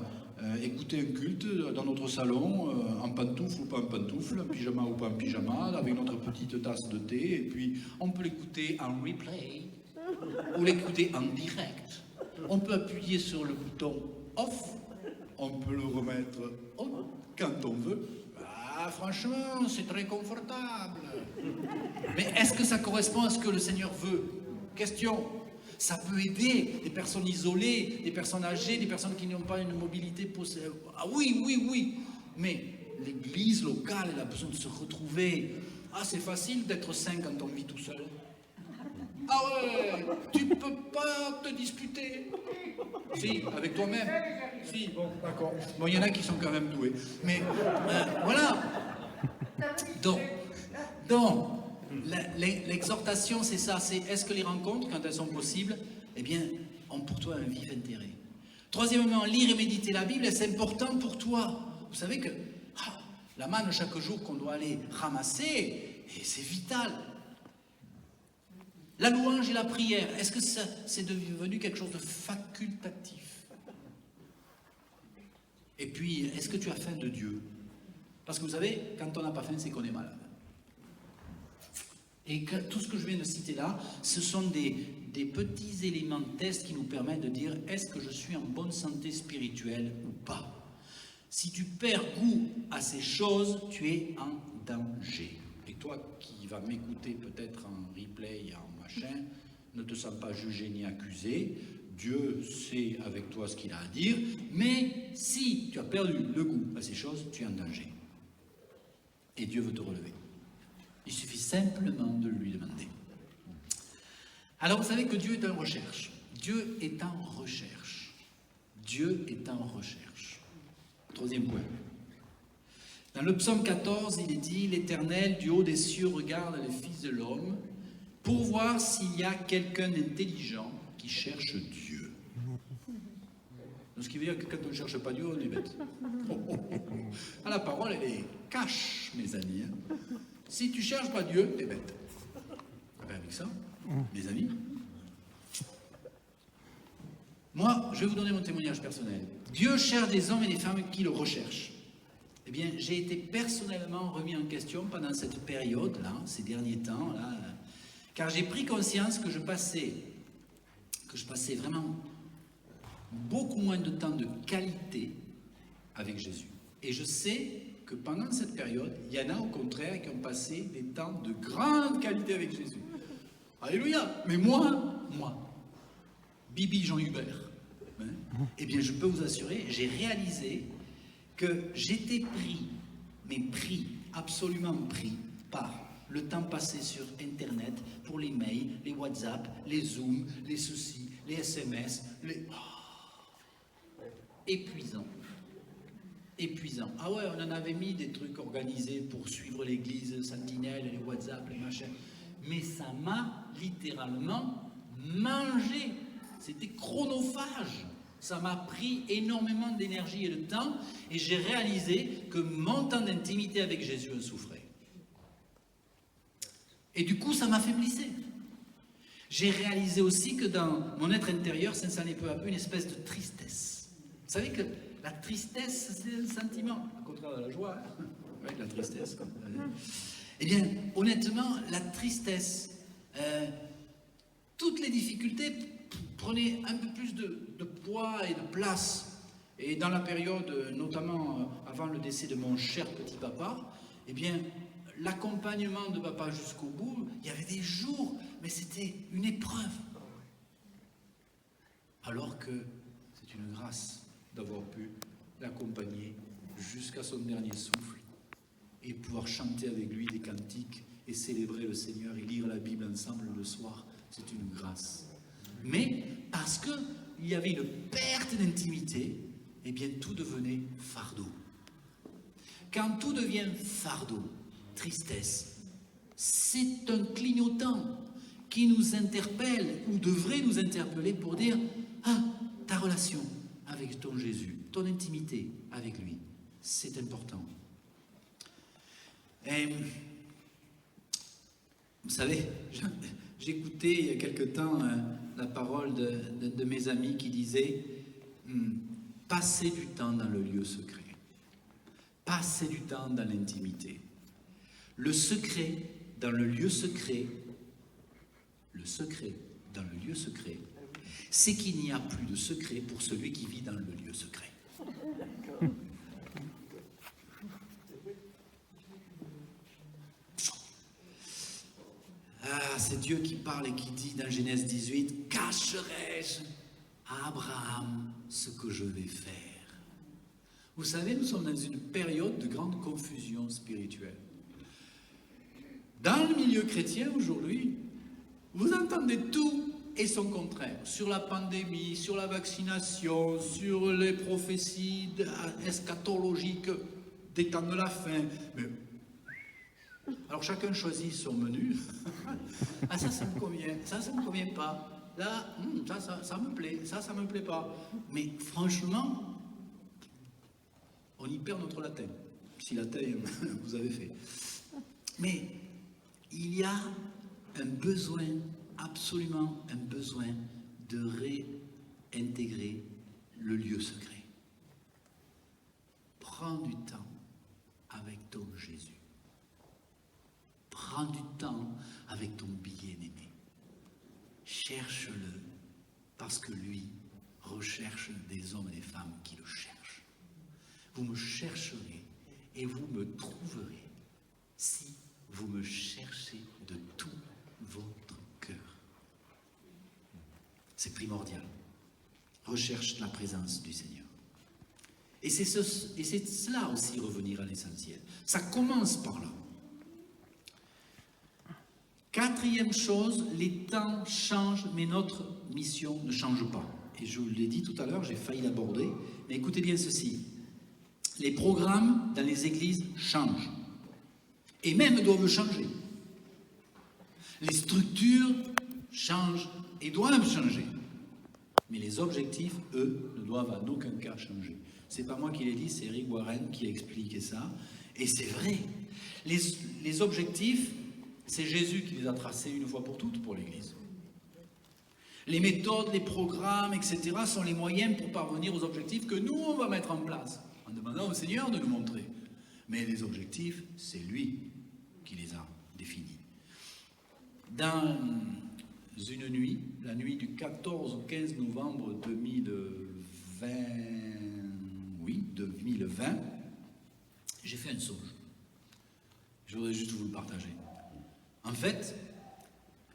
écouter un culte dans notre salon, en pantoufle ou pas en pantoufle, en pyjama ou pas en pyjama, avec notre petite tasse de thé. Et puis, on peut l'écouter en replay ou l'écouter en direct. On peut appuyer sur le bouton off. On peut le remettre on quand on veut. Franchement, c'est très confortable. Mais est-ce que ça correspond à ce que le Seigneur veut? Question. Ça peut aider des personnes isolées, des personnes âgées, des personnes qui n'ont pas une mobilité possible. Ah oui. Mais l'église locale, elle a besoin de se retrouver. C'est facile d'être saint quand on vit tout seul. Ah ouais, tu peux pas te disputer. Si, avec toi-même. Si, bon, d'accord. Bon, il y en a qui sont quand même doués. Mais voilà. Donc l'exhortation, c'est ça. C'est est-ce que les rencontres, quand elles sont possibles, eh bien, ont pour toi un vif intérêt. Troisièmement, lire et méditer la Bible, c'est important pour toi. Vous savez que la manne chaque jour qu'on doit aller ramasser, et c'est vital. La louange et la prière, est-ce que c'est devenu quelque chose de facultatif? Et puis, est-ce que tu as faim de Dieu? Parce que vous savez, quand on n'a pas faim, c'est qu'on est malade. Et tout ce que je viens de citer là, ce sont des petits éléments de test qui nous permettent de dire est-ce que je suis en bonne santé spirituelle ou pas? Si tu perds goût à ces choses, tu es en danger. Et toi qui vas m'écouter peut-être en replay, en machin, ne te sens pas jugé ni accusé. Dieu sait avec toi ce qu'il a à dire. Mais si tu as perdu le goût à ces choses, tu es en danger. Et Dieu veut te relever. Il suffit simplement de lui demander. Alors vous savez que Dieu est en recherche. Dieu est en recherche. Dieu est en recherche. Troisième point. Dans le psaume 14, il est dit « L'Éternel du haut des cieux regarde les fils de l'homme pour voir s'il y a quelqu'un d'intelligent qui cherche Dieu. » Ce qui veut dire que quand on ne cherche pas Dieu, on est bête. La parole, elle est cash, mes amis. Si tu ne cherches pas Dieu, tu es bête. Avec ça, mes amis, moi, je vais vous donner mon témoignage personnel. Dieu cherche des hommes et des femmes qui le recherchent. Eh bien, j'ai été personnellement remis en question pendant cette période-là, ces derniers temps-là, car j'ai pris conscience que je passais vraiment beaucoup moins de temps de qualité avec Jésus. Et je sais que pendant cette période, il y en a au contraire qui ont passé des temps de grande qualité avec Jésus. Alléluia! Mais moi, Bibi Jean Hubert, eh bien je peux vous assurer, j'ai réalisé que j'étais absolument pris par le temps passé sur Internet pour les mails, les WhatsApp, les Zooms, les ceci, les SMS, épuisant. Ah ouais, on en avait mis des trucs organisés pour suivre l'église, Sentinelle, les WhatsApp, les machins. Mais ça m'a littéralement mangé. C'était chronophage. Ça m'a pris énormément d'énergie et de temps, et j'ai réalisé que mon temps d'intimité avec Jésus en souffrait. Et du coup, ça m'affaiblissait. J'ai réalisé aussi que dans mon être intérieur s'installait peu à peu une espèce de tristesse. Vous savez que la tristesse, c'est un sentiment, au contraire de la joie, avec la tristesse. Eh bien, honnêtement, la tristesse, toutes les difficultés prenaient un peu plus de poids et de place. Et dans la période, notamment avant le décès de mon cher petit papa, eh bien, l'accompagnement de papa jusqu'au bout, il y avait des jours, mais c'était une épreuve. Alors que c'est une grâce d'avoir pu l'accompagner jusqu'à son dernier souffle et pouvoir chanter avec lui des cantiques et célébrer le Seigneur et lire la Bible ensemble le soir. C'est une grâce. Mais parce qu'il y avait une perte d'intimité, eh bien tout devenait fardeau. Quand tout devient fardeau, tristesse, c'est un clignotant qui nous interpelle ou devrait nous interpeller pour dire « Ah, ta relation avec ton Jésus, ton intimité avec lui, c'est important. » Et vous savez, j'écoutais il y a quelque temps la parole de mes amis qui disaient « Passez du temps dans le lieu secret. Passez du temps dans l'intimité. Le secret dans le lieu secret, dans le lieu secret, c'est qu'il n'y a plus de secret pour celui qui vit dans le lieu secret. » Ah, c'est Dieu qui parle et qui dit dans Genèse 18, « Cacherai-je à Abraham ce que je vais faire ?» Vous savez, nous sommes dans une période de grande confusion spirituelle. Dans le milieu chrétien aujourd'hui, vous entendez tout et son contraire. Sur la pandémie, sur la vaccination, sur les prophéties eschatologiques des temps de la fin. Mais alors chacun choisit son menu. Ah, ça me convient, ça me convient pas. Là, ça me plaît, ça me plaît pas. Mais franchement, on y perd notre latin. Si latin vous avez fait. Mais il y a un besoin, absolument un besoin de réintégrer le lieu secret. Prends du temps avec ton Jésus. Prends du temps avec ton bien-aimé. Cherche-le, parce que lui recherche des hommes et des femmes qui le cherchent. Vous me chercherez et vous me trouverez si vous me cherchez de tout votre cœur. C'est primordial. Recherche la présence du Seigneur. Et c'est cela aussi, revenir à l'essentiel. Ça commence par là. Quatrième chose, les temps changent, mais notre mission ne change pas. Et je vous l'ai dit tout à l'heure, j'ai failli l'aborder, mais écoutez bien ceci. Les programmes dans les églises changent, et même doivent changer. Les structures changent et doivent changer. Mais les objectifs, eux, ne doivent en aucun cas changer. C'est pas moi qui l'ai dit, c'est Eric Warren qui a expliqué ça. Et c'est vrai. Les objectifs, c'est Jésus qui les a tracés une fois pour toutes pour l'Église. Les méthodes, les programmes, etc. sont les moyens pour parvenir aux objectifs que nous, on va mettre en place, en demandant au Seigneur de nous montrer. Mais les objectifs, c'est lui qui les a définis. Dans une nuit, la nuit du 14 au 15 novembre 2020, j'ai fait un songe. Je voudrais juste vous le partager. En fait,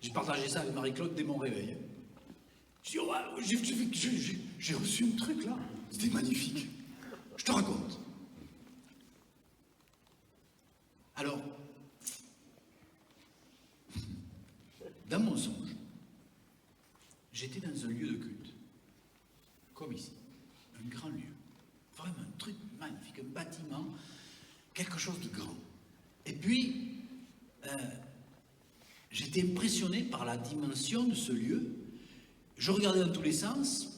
j'ai partagé ça avec Marie-Claude dès mon réveil. Je dis, oh, j'ai reçu un truc là, c'était magnifique. Je te raconte. Alors, dans mon songe, j'étais dans un lieu de culte, comme ici, un grand lieu, vraiment un truc magnifique, un bâtiment, quelque chose de grand. Et puis, j'étais impressionné par la dimension de ce lieu. Je regardais dans tous les sens,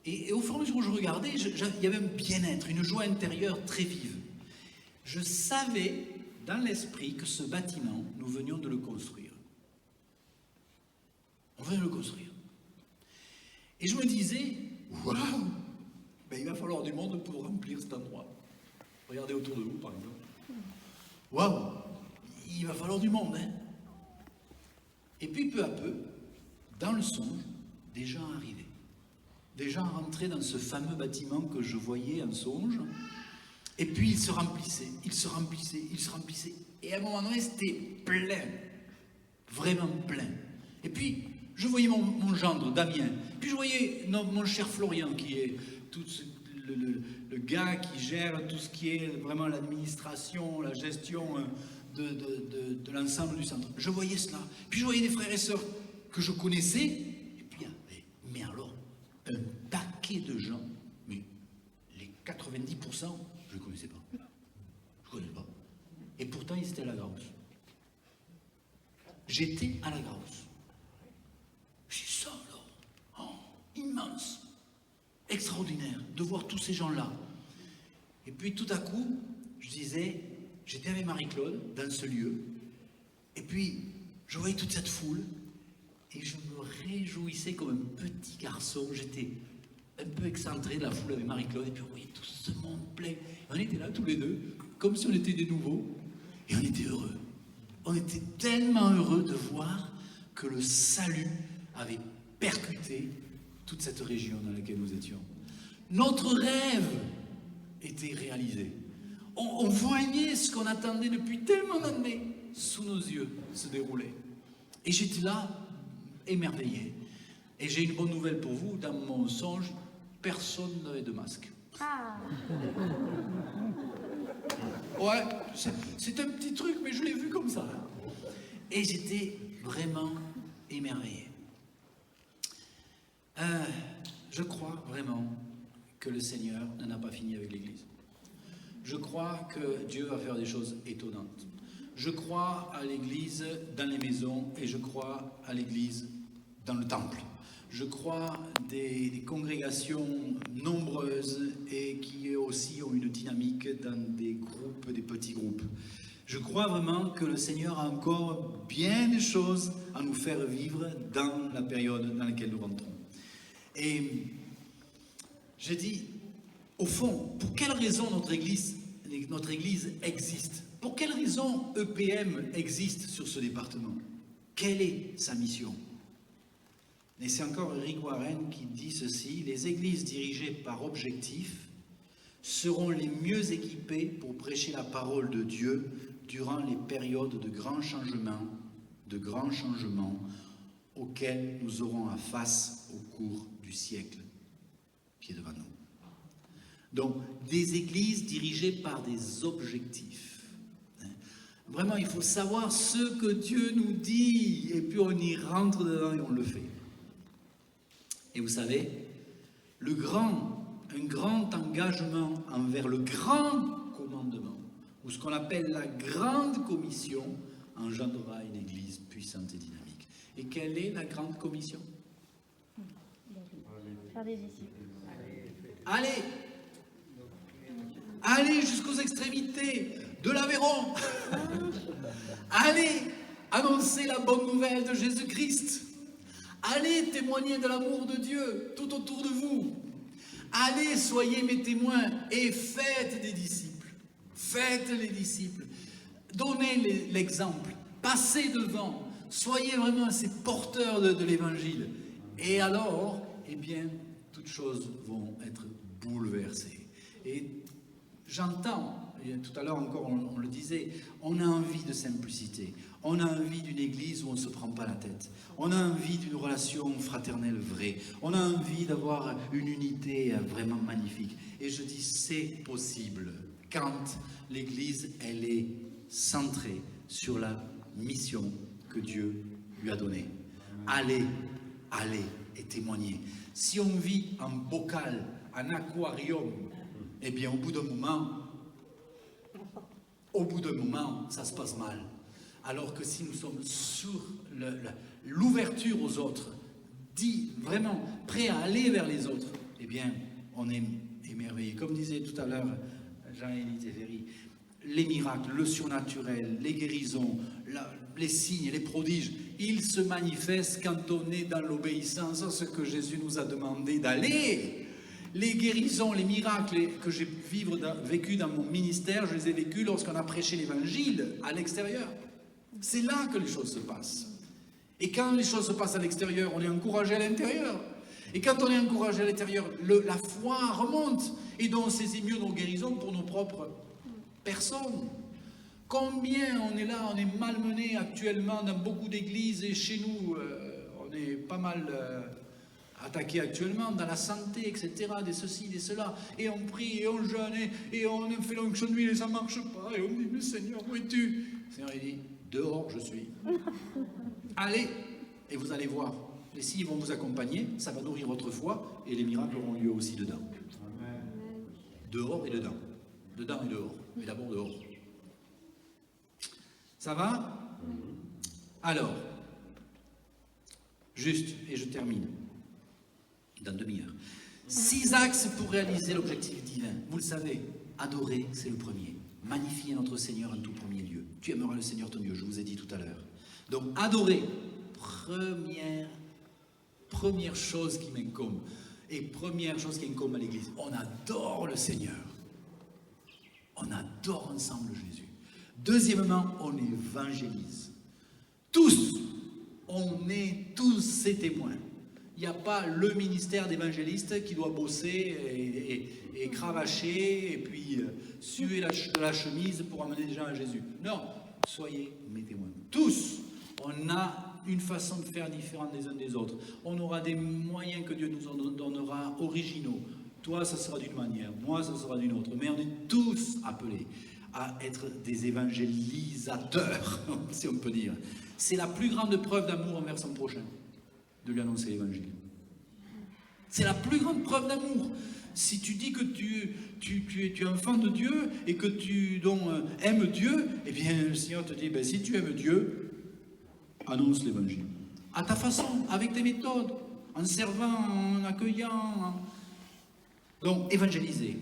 et au fur et à mesure où je regardais, il y avait un bien-être, une joie intérieure très vive. Je savais dans l'esprit que ce bâtiment, nous venions de le construire. On venait de le construire. Et je me disais, waouh, ben, il va falloir du monde pour remplir cet endroit. Regardez autour de vous, par exemple. Waouh, il va falloir du monde, hein. Et puis peu à peu, dans le songe, des gens arrivaient. des gens rentraient dans ce fameux bâtiment que je voyais en songe, et puis il se remplissait, il se remplissait, il se remplissait, et à un moment donné, c'était plein, vraiment plein. Et puis, je voyais mon gendre, Damien, puis je voyais mon cher Florian, qui est le gars qui gère tout ce qui est vraiment l'administration, la gestion de l'ensemble du centre. Je voyais cela. Puis je voyais des frères et sœurs que je connaissais, et puis, mais alors, un paquet de gens, mais les 90%, je ne connaissais pas. Je ne connaissais pas. Et pourtant, ils étaient à la Grauce. J'étais à la Grauce. Je suis ça, là. Oh, immense. Extraordinaire de voir tous ces gens-là. Et puis tout à coup, je disais, j'étais avec Marie-Claude dans ce lieu, et puis je voyais toute cette foule, et je me réjouissais comme un petit garçon. J'étais un peu excentré de la foule avec Marie-Claude, et puis on voyait tout ce monde plein. On était là tous les deux, comme si on était des nouveaux, et on était heureux. On était tellement heureux de voir que le salut avait percuté toute cette région dans laquelle nous étions. Notre rêve était réalisé. On voyait ce qu'on attendait depuis tellement d'années sous nos yeux se dérouler. Et j'étais là, émerveillé. Et j'ai une bonne nouvelle pour vous, dans mon songe, personne n'avait de masque. Ouais, c'est un petit truc, mais je l'ai vu comme ça. Et j'étais vraiment émerveillé. Je crois vraiment que le Seigneur n'en a pas fini avec l'Église. Je crois que Dieu va faire des choses étonnantes. Je crois à l'Église dans les maisons et je crois à l'Église dans le temple. Je crois des congrégations nombreuses et qui aussi ont une dynamique dans des groupes, des petits groupes. Je crois vraiment que le Seigneur a encore bien des choses à nous faire vivre dans la période dans laquelle nous rentrons. Et j'ai dit, au fond, pour quelle raison notre Église existe? Pour quelle raison EPM existe sur ce département? Quelle est sa mission? Et c'est encore Rick Warren qui dit ceci: les églises dirigées par objectif seront les mieux équipées pour prêcher la parole de Dieu durant les périodes de grands changements auxquels nous aurons à face au cours du siècle qui est devant nous. Donc, des églises dirigées par des objectifs. Vraiment, il faut savoir ce que Dieu nous dit, et puis on y rentre dedans et on le fait. Et vous savez, un grand engagement envers le grand commandement, ou ce qu'on appelle la grande commission, engendrera une église puissante et dynamique. Et quelle est la grande commission? Faire des disciples. Allez jusqu'aux extrémités de l'Aveyron. Allez annoncer la bonne nouvelle de Jésus-Christ. Allez témoigner de l'amour de Dieu tout autour de vous. Allez, soyez mes témoins et faites des disciples. Faites les disciples. Donnez l'exemple. Passez devant. Soyez vraiment ces porteurs de l'évangile. Et alors, eh bien, toutes choses vont être bouleversées. Et j'entends, tout à l'heure encore on le disait, on a envie de simplicité, on a envie d'une église où on ne se prend pas la tête, on a envie d'une relation fraternelle vraie, on a envie d'avoir une unité vraiment magnifique. Et je dis, c'est possible quand l'église, elle est centrée sur la mission que Dieu lui a donnée. Allez et témoignez. Si on vit en bocal, en aquarium, eh bien, au bout d'un moment, ça se passe mal. Alors que si nous sommes sur l'ouverture aux autres, dit vraiment prêt à aller vers les autres, eh bien, on est émerveillé. Comme disait tout à l'heure Jean-Élie Thévery, les miracles, le surnaturel, les guérisons, les signes, les prodiges, ils se manifestent quand on est dans l'obéissance à ce que Jésus nous a demandé d'aller. Les guérisons, les miracles que j'ai vécu dans mon ministère, je les ai vécus lorsqu'on a prêché l'évangile à l'extérieur. C'est là que les choses se passent. Et quand les choses se passent à l'extérieur, on est encouragé à l'intérieur. Et quand on est encouragé à l'intérieur, la foi remonte. Et donc on saisit mieux nos guérisons pour nos propres personnes. Combien on est là, on est malmené actuellement dans beaucoup d'églises et chez nous, on est pas mal attaqué actuellement dans la santé, etc., des ceci, des cela. Et on prie, et on jeûne, et on fait l'onction d'huile et ça ne marche pas. Et on dit, mais Seigneur, où es-tu? Le Seigneur il dit, dehors je suis. Allez, et vous allez voir. Les signes vont vous accompagner, ça va nourrir votre foi, et les miracles auront lieu aussi dedans. Dehors et dedans. Dedans et dehors. Mais d'abord dehors. Ça va? Alors, juste, et je termine, dans demi-heure. 6 axes pour réaliser l'objectif divin. Vous le savez, adorer, c'est le premier. Magnifier notre Seigneur en tout premier lieu. Tu aimeras le Seigneur ton Dieu, je vous ai dit tout à l'heure. Donc, adorer, première chose qui m'incombe, et première chose qui incombe à l'Église, on adore le Seigneur. On adore ensemble Jésus. Deuxièmement, on évangélise. Tous, on est tous ses témoins. Il n'y a pas le ministère d'évangéliste qui doit bosser et cravacher et puis suer de la chemise pour amener des gens à Jésus. Non, soyez mes témoins. Tous, on a une façon de faire différente des uns des autres. On aura des moyens que Dieu nous en donnera originaux. Toi, ça sera d'une manière, moi, ça sera d'une autre. Mais on est tous appelés à être des évangélisateurs, si on peut dire. C'est la plus grande preuve d'amour envers son prochain, de lui annoncer l'évangile. C'est la plus grande preuve d'amour. Si tu dis que tu es enfant de Dieu et que tu aimes Dieu, eh bien le Seigneur te dit, si tu aimes Dieu, annonce l'évangile. À ta façon, avec tes méthodes, en servant, en accueillant. Donc, évangéliser.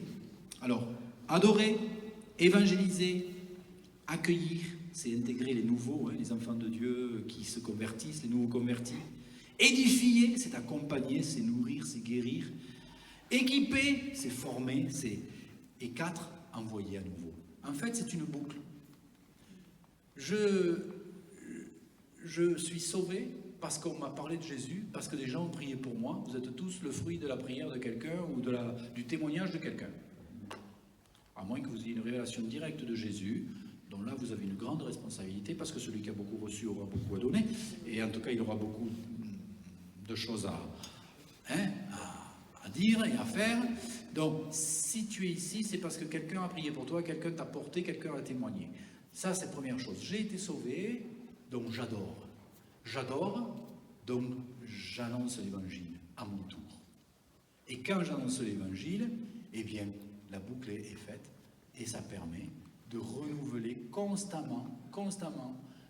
Alors, adorer, évangéliser, accueillir, c'est intégrer les nouveaux, les enfants de Dieu qui se convertissent, les nouveaux convertis. Édifier, c'est accompagner, c'est nourrir, c'est guérir. Équiper, c'est former, et 4, envoyer à nouveau. En fait, c'est une boucle. Je suis sauvé parce qu'on m'a parlé de Jésus, parce que des gens ont prié pour moi. Vous êtes tous le fruit de la prière de quelqu'un ou du témoignage de quelqu'un. À moins que vous ayez une révélation directe de Jésus, dont là vous avez une grande responsabilité, parce que celui qui a beaucoup reçu aura beaucoup à donner, et en tout cas il aura beaucoup de choses à dire et à faire. Donc si tu es ici, c'est parce que quelqu'un a prié pour toi, quelqu'un t'a porté, quelqu'un a témoigné. Ça c'est la première chose. J'ai été sauvé, donc j'adore. J'adore, donc j'annonce l'évangile à mon tour. Et quand j'annonce l'évangile, eh bien la boucle est faite et ça permet de renouveler constamment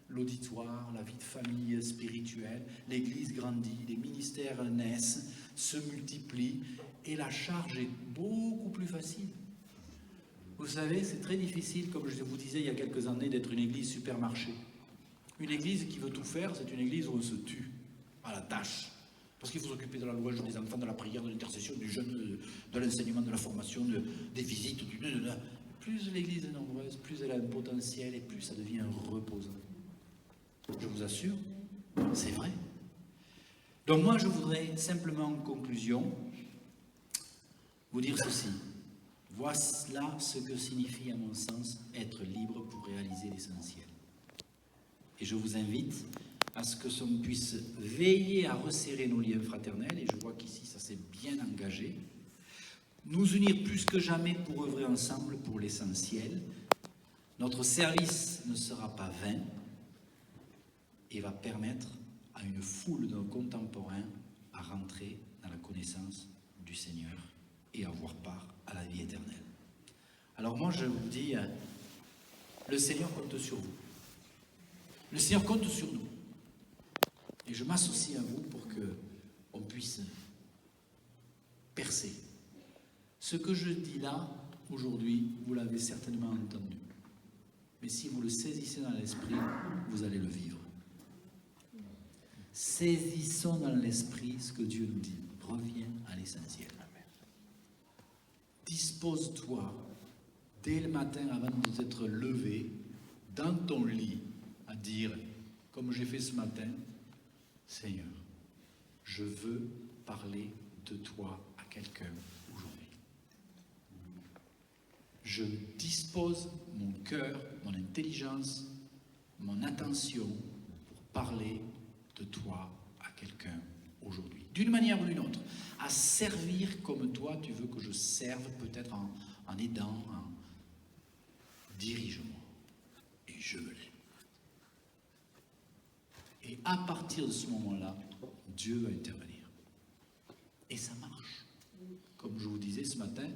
l'auditoire, la vie de famille spirituelle, l'Église grandit, les ministères naissent, se multiplient et la charge est beaucoup plus facile. Vous savez, c'est très difficile, comme je vous disais il y a quelques années, d'être une Église supermarché. Une Église qui veut tout faire, c'est une Église où on se tue à la tâche. Parce qu'il faut s'occuper de la louange des enfants, de la prière, de l'intercession, du jeûne, de l'enseignement, de la formation, des visites. Plus l'Église est nombreuse, plus elle a un potentiel et plus ça devient reposant. Je vous assure, c'est vrai. Donc moi, je voudrais simplement, en conclusion, vous dire ceci. Voilà ce que signifie, à mon sens, être libre pour réaliser l'essentiel. Et je vous invite à ce que l'on puisse veiller à resserrer nos liens fraternels, et je vois qu'ici ça s'est bien engagé, nous unir plus que jamais pour œuvrer ensemble pour l'essentiel. Notre service ne sera pas vain et va permettre à une foule de nos contemporains à rentrer dans la connaissance du Seigneur et avoir part à la vie éternelle. Alors moi je vous dis, le Seigneur compte sur vous. Le Seigneur compte sur nous. Et je m'associe à vous pour qu'on puisse percer. Ce que je dis là, aujourd'hui, vous l'avez certainement entendu. Mais si vous le saisissez dans l'esprit, vous allez le vivre. Saisissons dans l'esprit ce que Dieu nous dit. Reviens à l'essentiel. Dispose-toi, dès le matin, avant de t'être levé, dans ton lit, à dire, comme j'ai fait ce matin, Seigneur, je veux parler de toi à quelqu'un aujourd'hui. Je dispose mon cœur, mon intelligence, mon attention pour parler de toi à quelqu'un aujourd'hui, d'une manière ou d'une autre, à servir comme toi tu veux que je serve, peut-être en aidant, dirige-moi et je me lève. Et à partir de ce moment-là, Dieu va intervenir. Et ça marche. Comme je vous disais ce matin,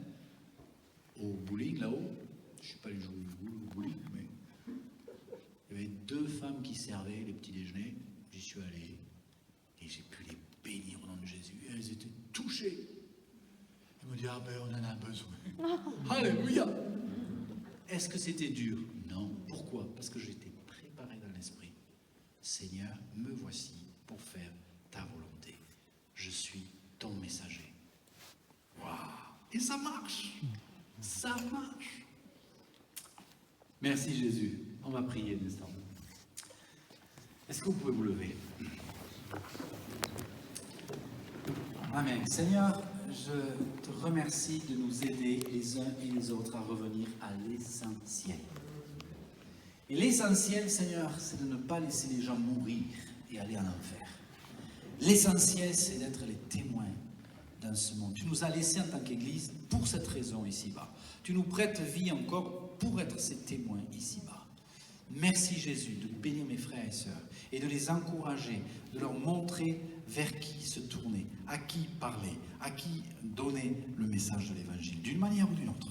au bowling là-haut, je ne suis pas allé jouer au bowling, mais il y avait 2 femmes qui servaient les petits déjeuners. J'y suis allé et j'ai pu les bénir au nom de Jésus. Et elles étaient touchées. Elles m'ont dit, ah ben on en a besoin. Alléluia. Est-ce que c'était dur? Non. Pourquoi? Parce que j'étais préparé dans l'esprit. Seigneur, me voici pour faire ta volonté. Je suis ton messager. Waouh! Et ça marche! Ça marche! Merci Jésus. On va prier un instant. Est-ce que vous pouvez vous lever? Amen. Seigneur, je te remercie de nous aider les uns et les autres à revenir à l'essentiel. Et l'essentiel, Seigneur, c'est de ne pas laisser les gens mourir et aller en enfer. L'essentiel, c'est d'être les témoins dans ce monde. Tu nous as laissés en tant qu'Église pour cette raison ici-bas. Tu nous prêtes vie encore pour être ces témoins ici-bas. Merci Jésus de bénir mes frères et sœurs et de les encourager, de leur montrer vers qui se tourner, à qui parler, à qui donner le message de l'Évangile, d'une manière ou d'une autre.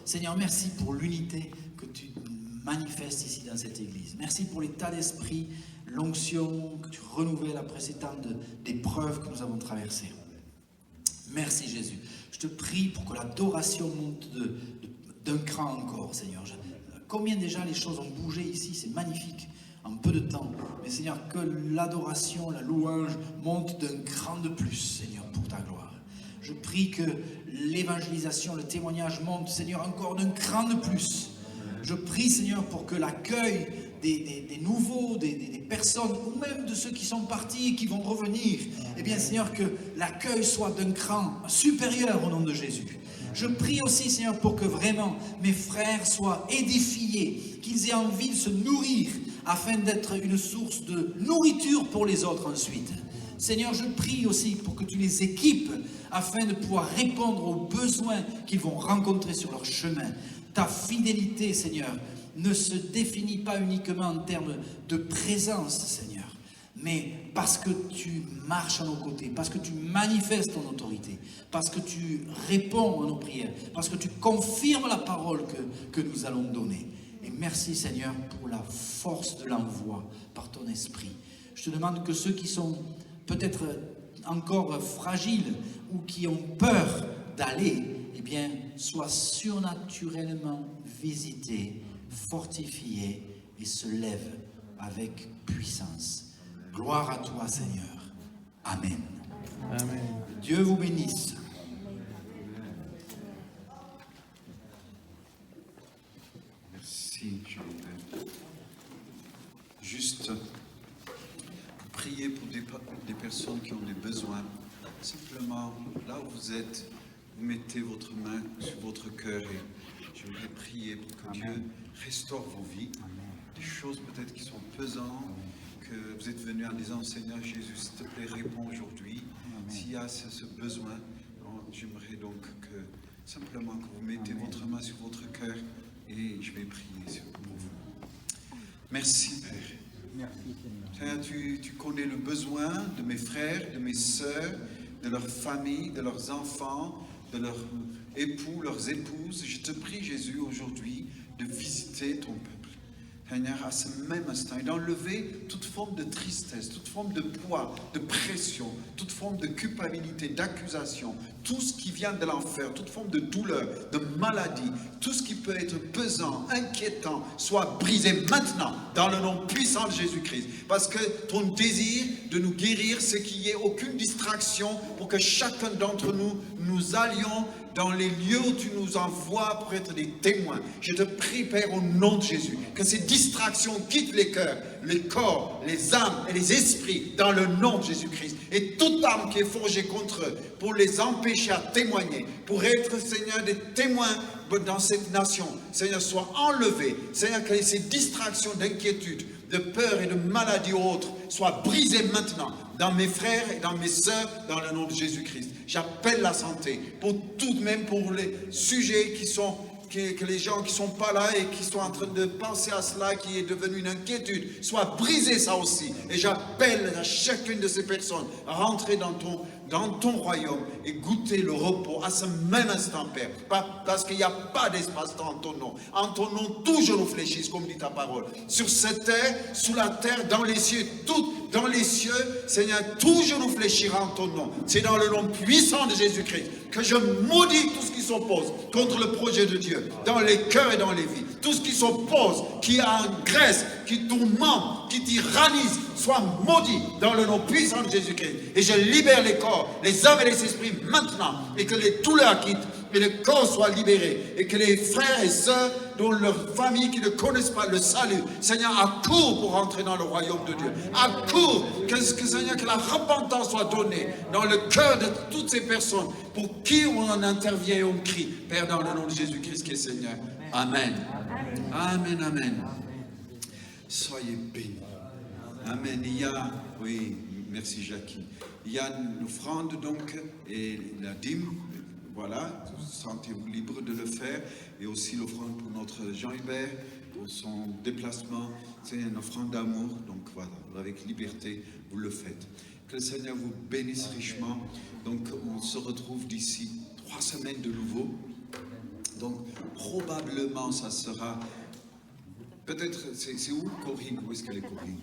Seigneur, merci pour l'unité que tu manifestes ici dans cette Église. Merci pour l'état d'esprit, l'onction que tu renouvelles après ces temps d'épreuves que nous avons traversées. Merci Jésus. Je te prie pour que l'adoration monte d'un cran encore, Seigneur. Combien déjà les choses ont bougé ici, c'est magnifique, en peu de temps. Mais Seigneur, que l'adoration, la louange monte d'un cran de plus, Seigneur, pour ta gloire. Je prie que l'évangélisation, le témoignage monte, Seigneur, encore d'un cran de plus. Je prie, Seigneur, pour que l'accueil des nouveaux, des personnes, ou même de ceux qui sont partis et qui vont revenir, eh bien, Seigneur, que l'accueil soit d'un cran supérieur au nom de Jésus. Je prie aussi, Seigneur, pour que vraiment mes frères soient édifiés, qu'ils aient envie de se nourrir, afin d'être une source de nourriture pour les autres ensuite. Seigneur, je prie aussi pour que tu les équipes, afin de pouvoir répondre aux besoins qu'ils vont rencontrer sur leur chemin. Ta fidélité, Seigneur, ne se définit pas uniquement en termes de présence, Seigneur, mais parce que tu marches à nos côtés, parce que tu manifestes ton autorité, parce que tu réponds à nos prières, parce que tu confirmes la parole que nous allons donner. Et merci, Seigneur, pour la force de l'envoi par ton esprit. Je te demande que ceux qui sont peut-être encore fragiles ou qui ont peur d'aller, eh bien, soient surnaturellement visités, fortifiés et se lèvent avec puissance. Gloire à toi, Seigneur. Amen. Amen. Dieu vous bénisse. Merci, Jonathan. Juste prier pour des personnes qui ont des besoins. Simplement, là où vous êtes, vous mettez votre main sur votre cœur et je voudrais prier pour que Dieu restaure vos vies. Des choses peut-être qui sont pesantes, que vous êtes venu en disant, Seigneur Jésus, s'il te plaît, réponds aujourd'hui. S'il y a ce besoin, j'aimerais donc que simplement que vous mettez votre main sur votre cœur et je vais prier pour vous. Merci Père. Merci Seigneur, Seigneur. tu connais le besoin de mes frères, de mes sœurs, de leurs familles, de leurs enfants, de leurs époux, leurs épouses. Je te prie, Jésus, aujourd'hui, de visiter ton peuple. Seigneur, à ce même instant, et d'enlever toute forme de tristesse, toute forme de poids, de pression, toute forme de culpabilité, d'accusation, tout ce qui vient de l'enfer, toute forme de douleur, de maladie, tout ce qui peut être pesant, inquiétant, soit brisé maintenant, dans le nom puissant de Jésus-Christ. Parce que ton désir de nous guérir, c'est qu'il n'y ait aucune distraction pour que chacun d'entre nous, nous allions dans les lieux où tu nous envoies pour être des témoins. Je te prie, Père, au nom de Jésus, que ces distractions quittent les cœurs, les corps, les âmes et les esprits dans le nom de Jésus-Christ. Et toute âme qui est forgée contre eux pour les empêcher à témoigner, pour être, Seigneur, des témoins dans cette nation, Seigneur, soit enlevée. Seigneur, que ces distractions d'inquiétude, de peur et de maladie ou autres soient brisées maintenant dans mes frères et dans mes sœurs, dans le nom de Jésus-Christ. J'appelle la santé pour tout de même pour les sujets que les gens qui ne sont pas là et qui sont en train de penser à cela, qui est devenu une inquiétude, soit brisé ça aussi. Et j'appelle à chacune de ces personnes à rentrer dans ton royaume et goûter le repos à ce même instant, Père. Parce qu'il n'y a pas d'espace-temps en ton nom. En ton nom, tout genou fléchisse, comme dit ta parole. Sur cette terre, sous la terre, dans les cieux, tout dans les cieux, Seigneur, tout genou fléchira en ton nom. C'est dans le nom puissant de Jésus-Christ que je maudis tout ce qui s'oppose contre le projet de Dieu, dans les cœurs et dans les vies. Tout ce qui s'oppose, qui agresse, qui tourmente, qui tyrannise, soit maudit dans le nom puissant de Jésus-Christ. Et je libère les corps, les âmes et les esprits maintenant, et que les douleurs quittent, et les corps soient libérés, et que les frères et sœurs dont leur famille qui ne connaissent pas le salut, Seigneur, accourt pour entrer dans le royaume de Dieu. Accourt, Seigneur, que la repentance soit donnée dans le cœur de toutes ces personnes pour qui on en intervient et on crie. Père, dans le nom de Jésus-Christ qui est Seigneur. Amen. Amen, amen. Soyez bénis. Amen. Oui, merci Jackie. Il y a une offrande donc et la dîme. Voilà, sentez-vous libre de le faire. Et aussi l'offrande pour notre Jean-Hubert, pour son déplacement. C'est une offrande d'amour. Donc voilà, avec liberté, vous le faites. Que le Seigneur vous bénisse richement. Donc on se retrouve d'ici 3 semaines de nouveau. Donc probablement ça sera... Peut-être, c'est où Corinne? Où est-ce qu'elle est Corinne?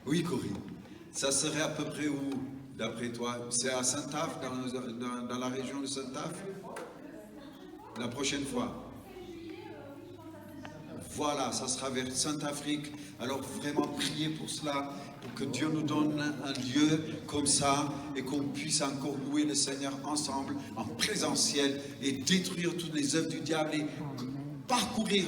Oui, Corinne. Ça serait à peu près où, d'après toi? C'est à Saint-Af, dans la région de Saint-Af? La prochaine fois. Voilà, ça sera vers Saint-Afrique. Alors vraiment priez pour cela, pour que Dieu nous donne un lieu comme ça et qu'on puisse encore louer le Seigneur ensemble, en présentiel, et détruire toutes les œuvres du diable et parcourir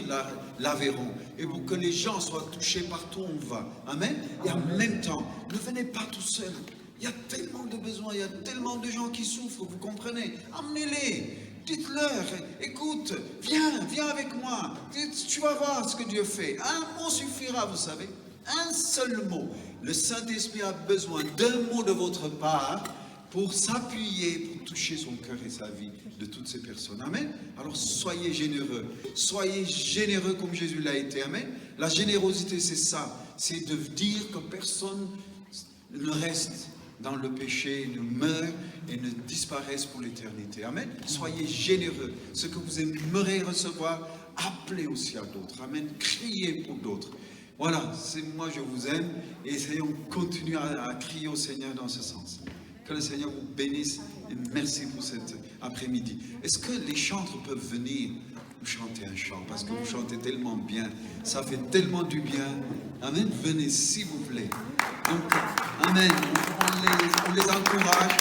l'Aveyron, et pour que les gens soient touchés partout où on va. Amen. Et en même temps, ne venez pas tout seul. Il y a tellement de besoins, il y a tellement de gens qui souffrent, vous comprenez. Emmenez-les, dites-leur, écoute, viens avec moi, tu vas voir ce que Dieu fait. Un mot suffira, vous savez, un seul mot. Le Saint-Esprit a besoin d'un mot de votre part pour s'appuyer, pour toucher son cœur et sa vie de toutes ces personnes. Amen. Alors soyez généreux comme Jésus l'a été. Amen. La générosité, c'est ça, c'est de dire que personne ne reste dans le péché, ne meurt et ne disparaisse pour l'éternité. Amen. Soyez généreux. Ce que vous aimerez recevoir, appelez aussi à d'autres. Amen. Criez pour d'autres. Voilà, c'est moi je vous aime et essayons de continuer à crier au Seigneur dans ce sens. Que le Seigneur vous bénisse et merci pour cet après-midi. Est-ce que les chantres peuvent venir vous chanter un chant? Parce que vous chantez tellement bien, ça fait tellement du bien. Amen, venez s'il vous plaît. Donc, amen, on les encourage.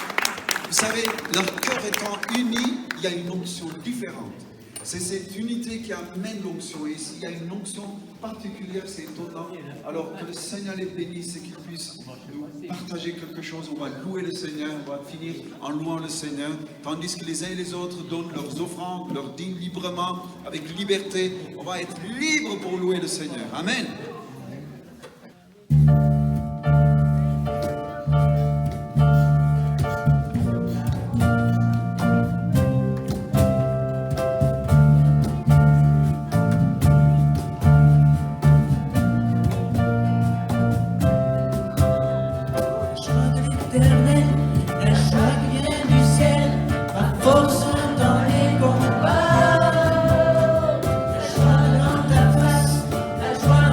Vous savez, leur cœur étant uni, il y a une onction différente. C'est cette unité qui amène l'onction. Et s'il y a une onction particulière, c'est étonnant. Alors que le Seigneur les bénisse et qu'il puisse nous partager quelque chose. On va louer le Seigneur, on va finir en louant le Seigneur. Tandis que les uns et les autres donnent leurs offrandes, leurs dîmes librement, avec liberté. On va être libres pour louer le Seigneur. Amen.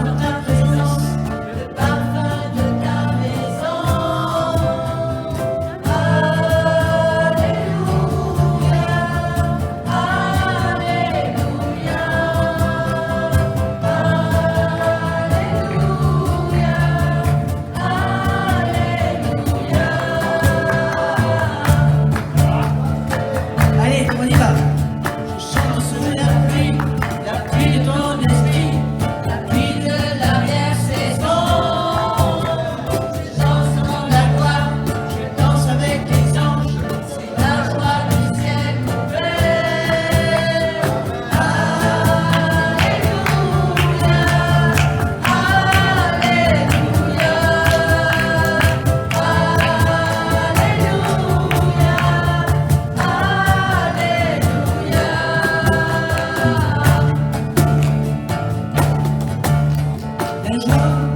Dans ta la joie.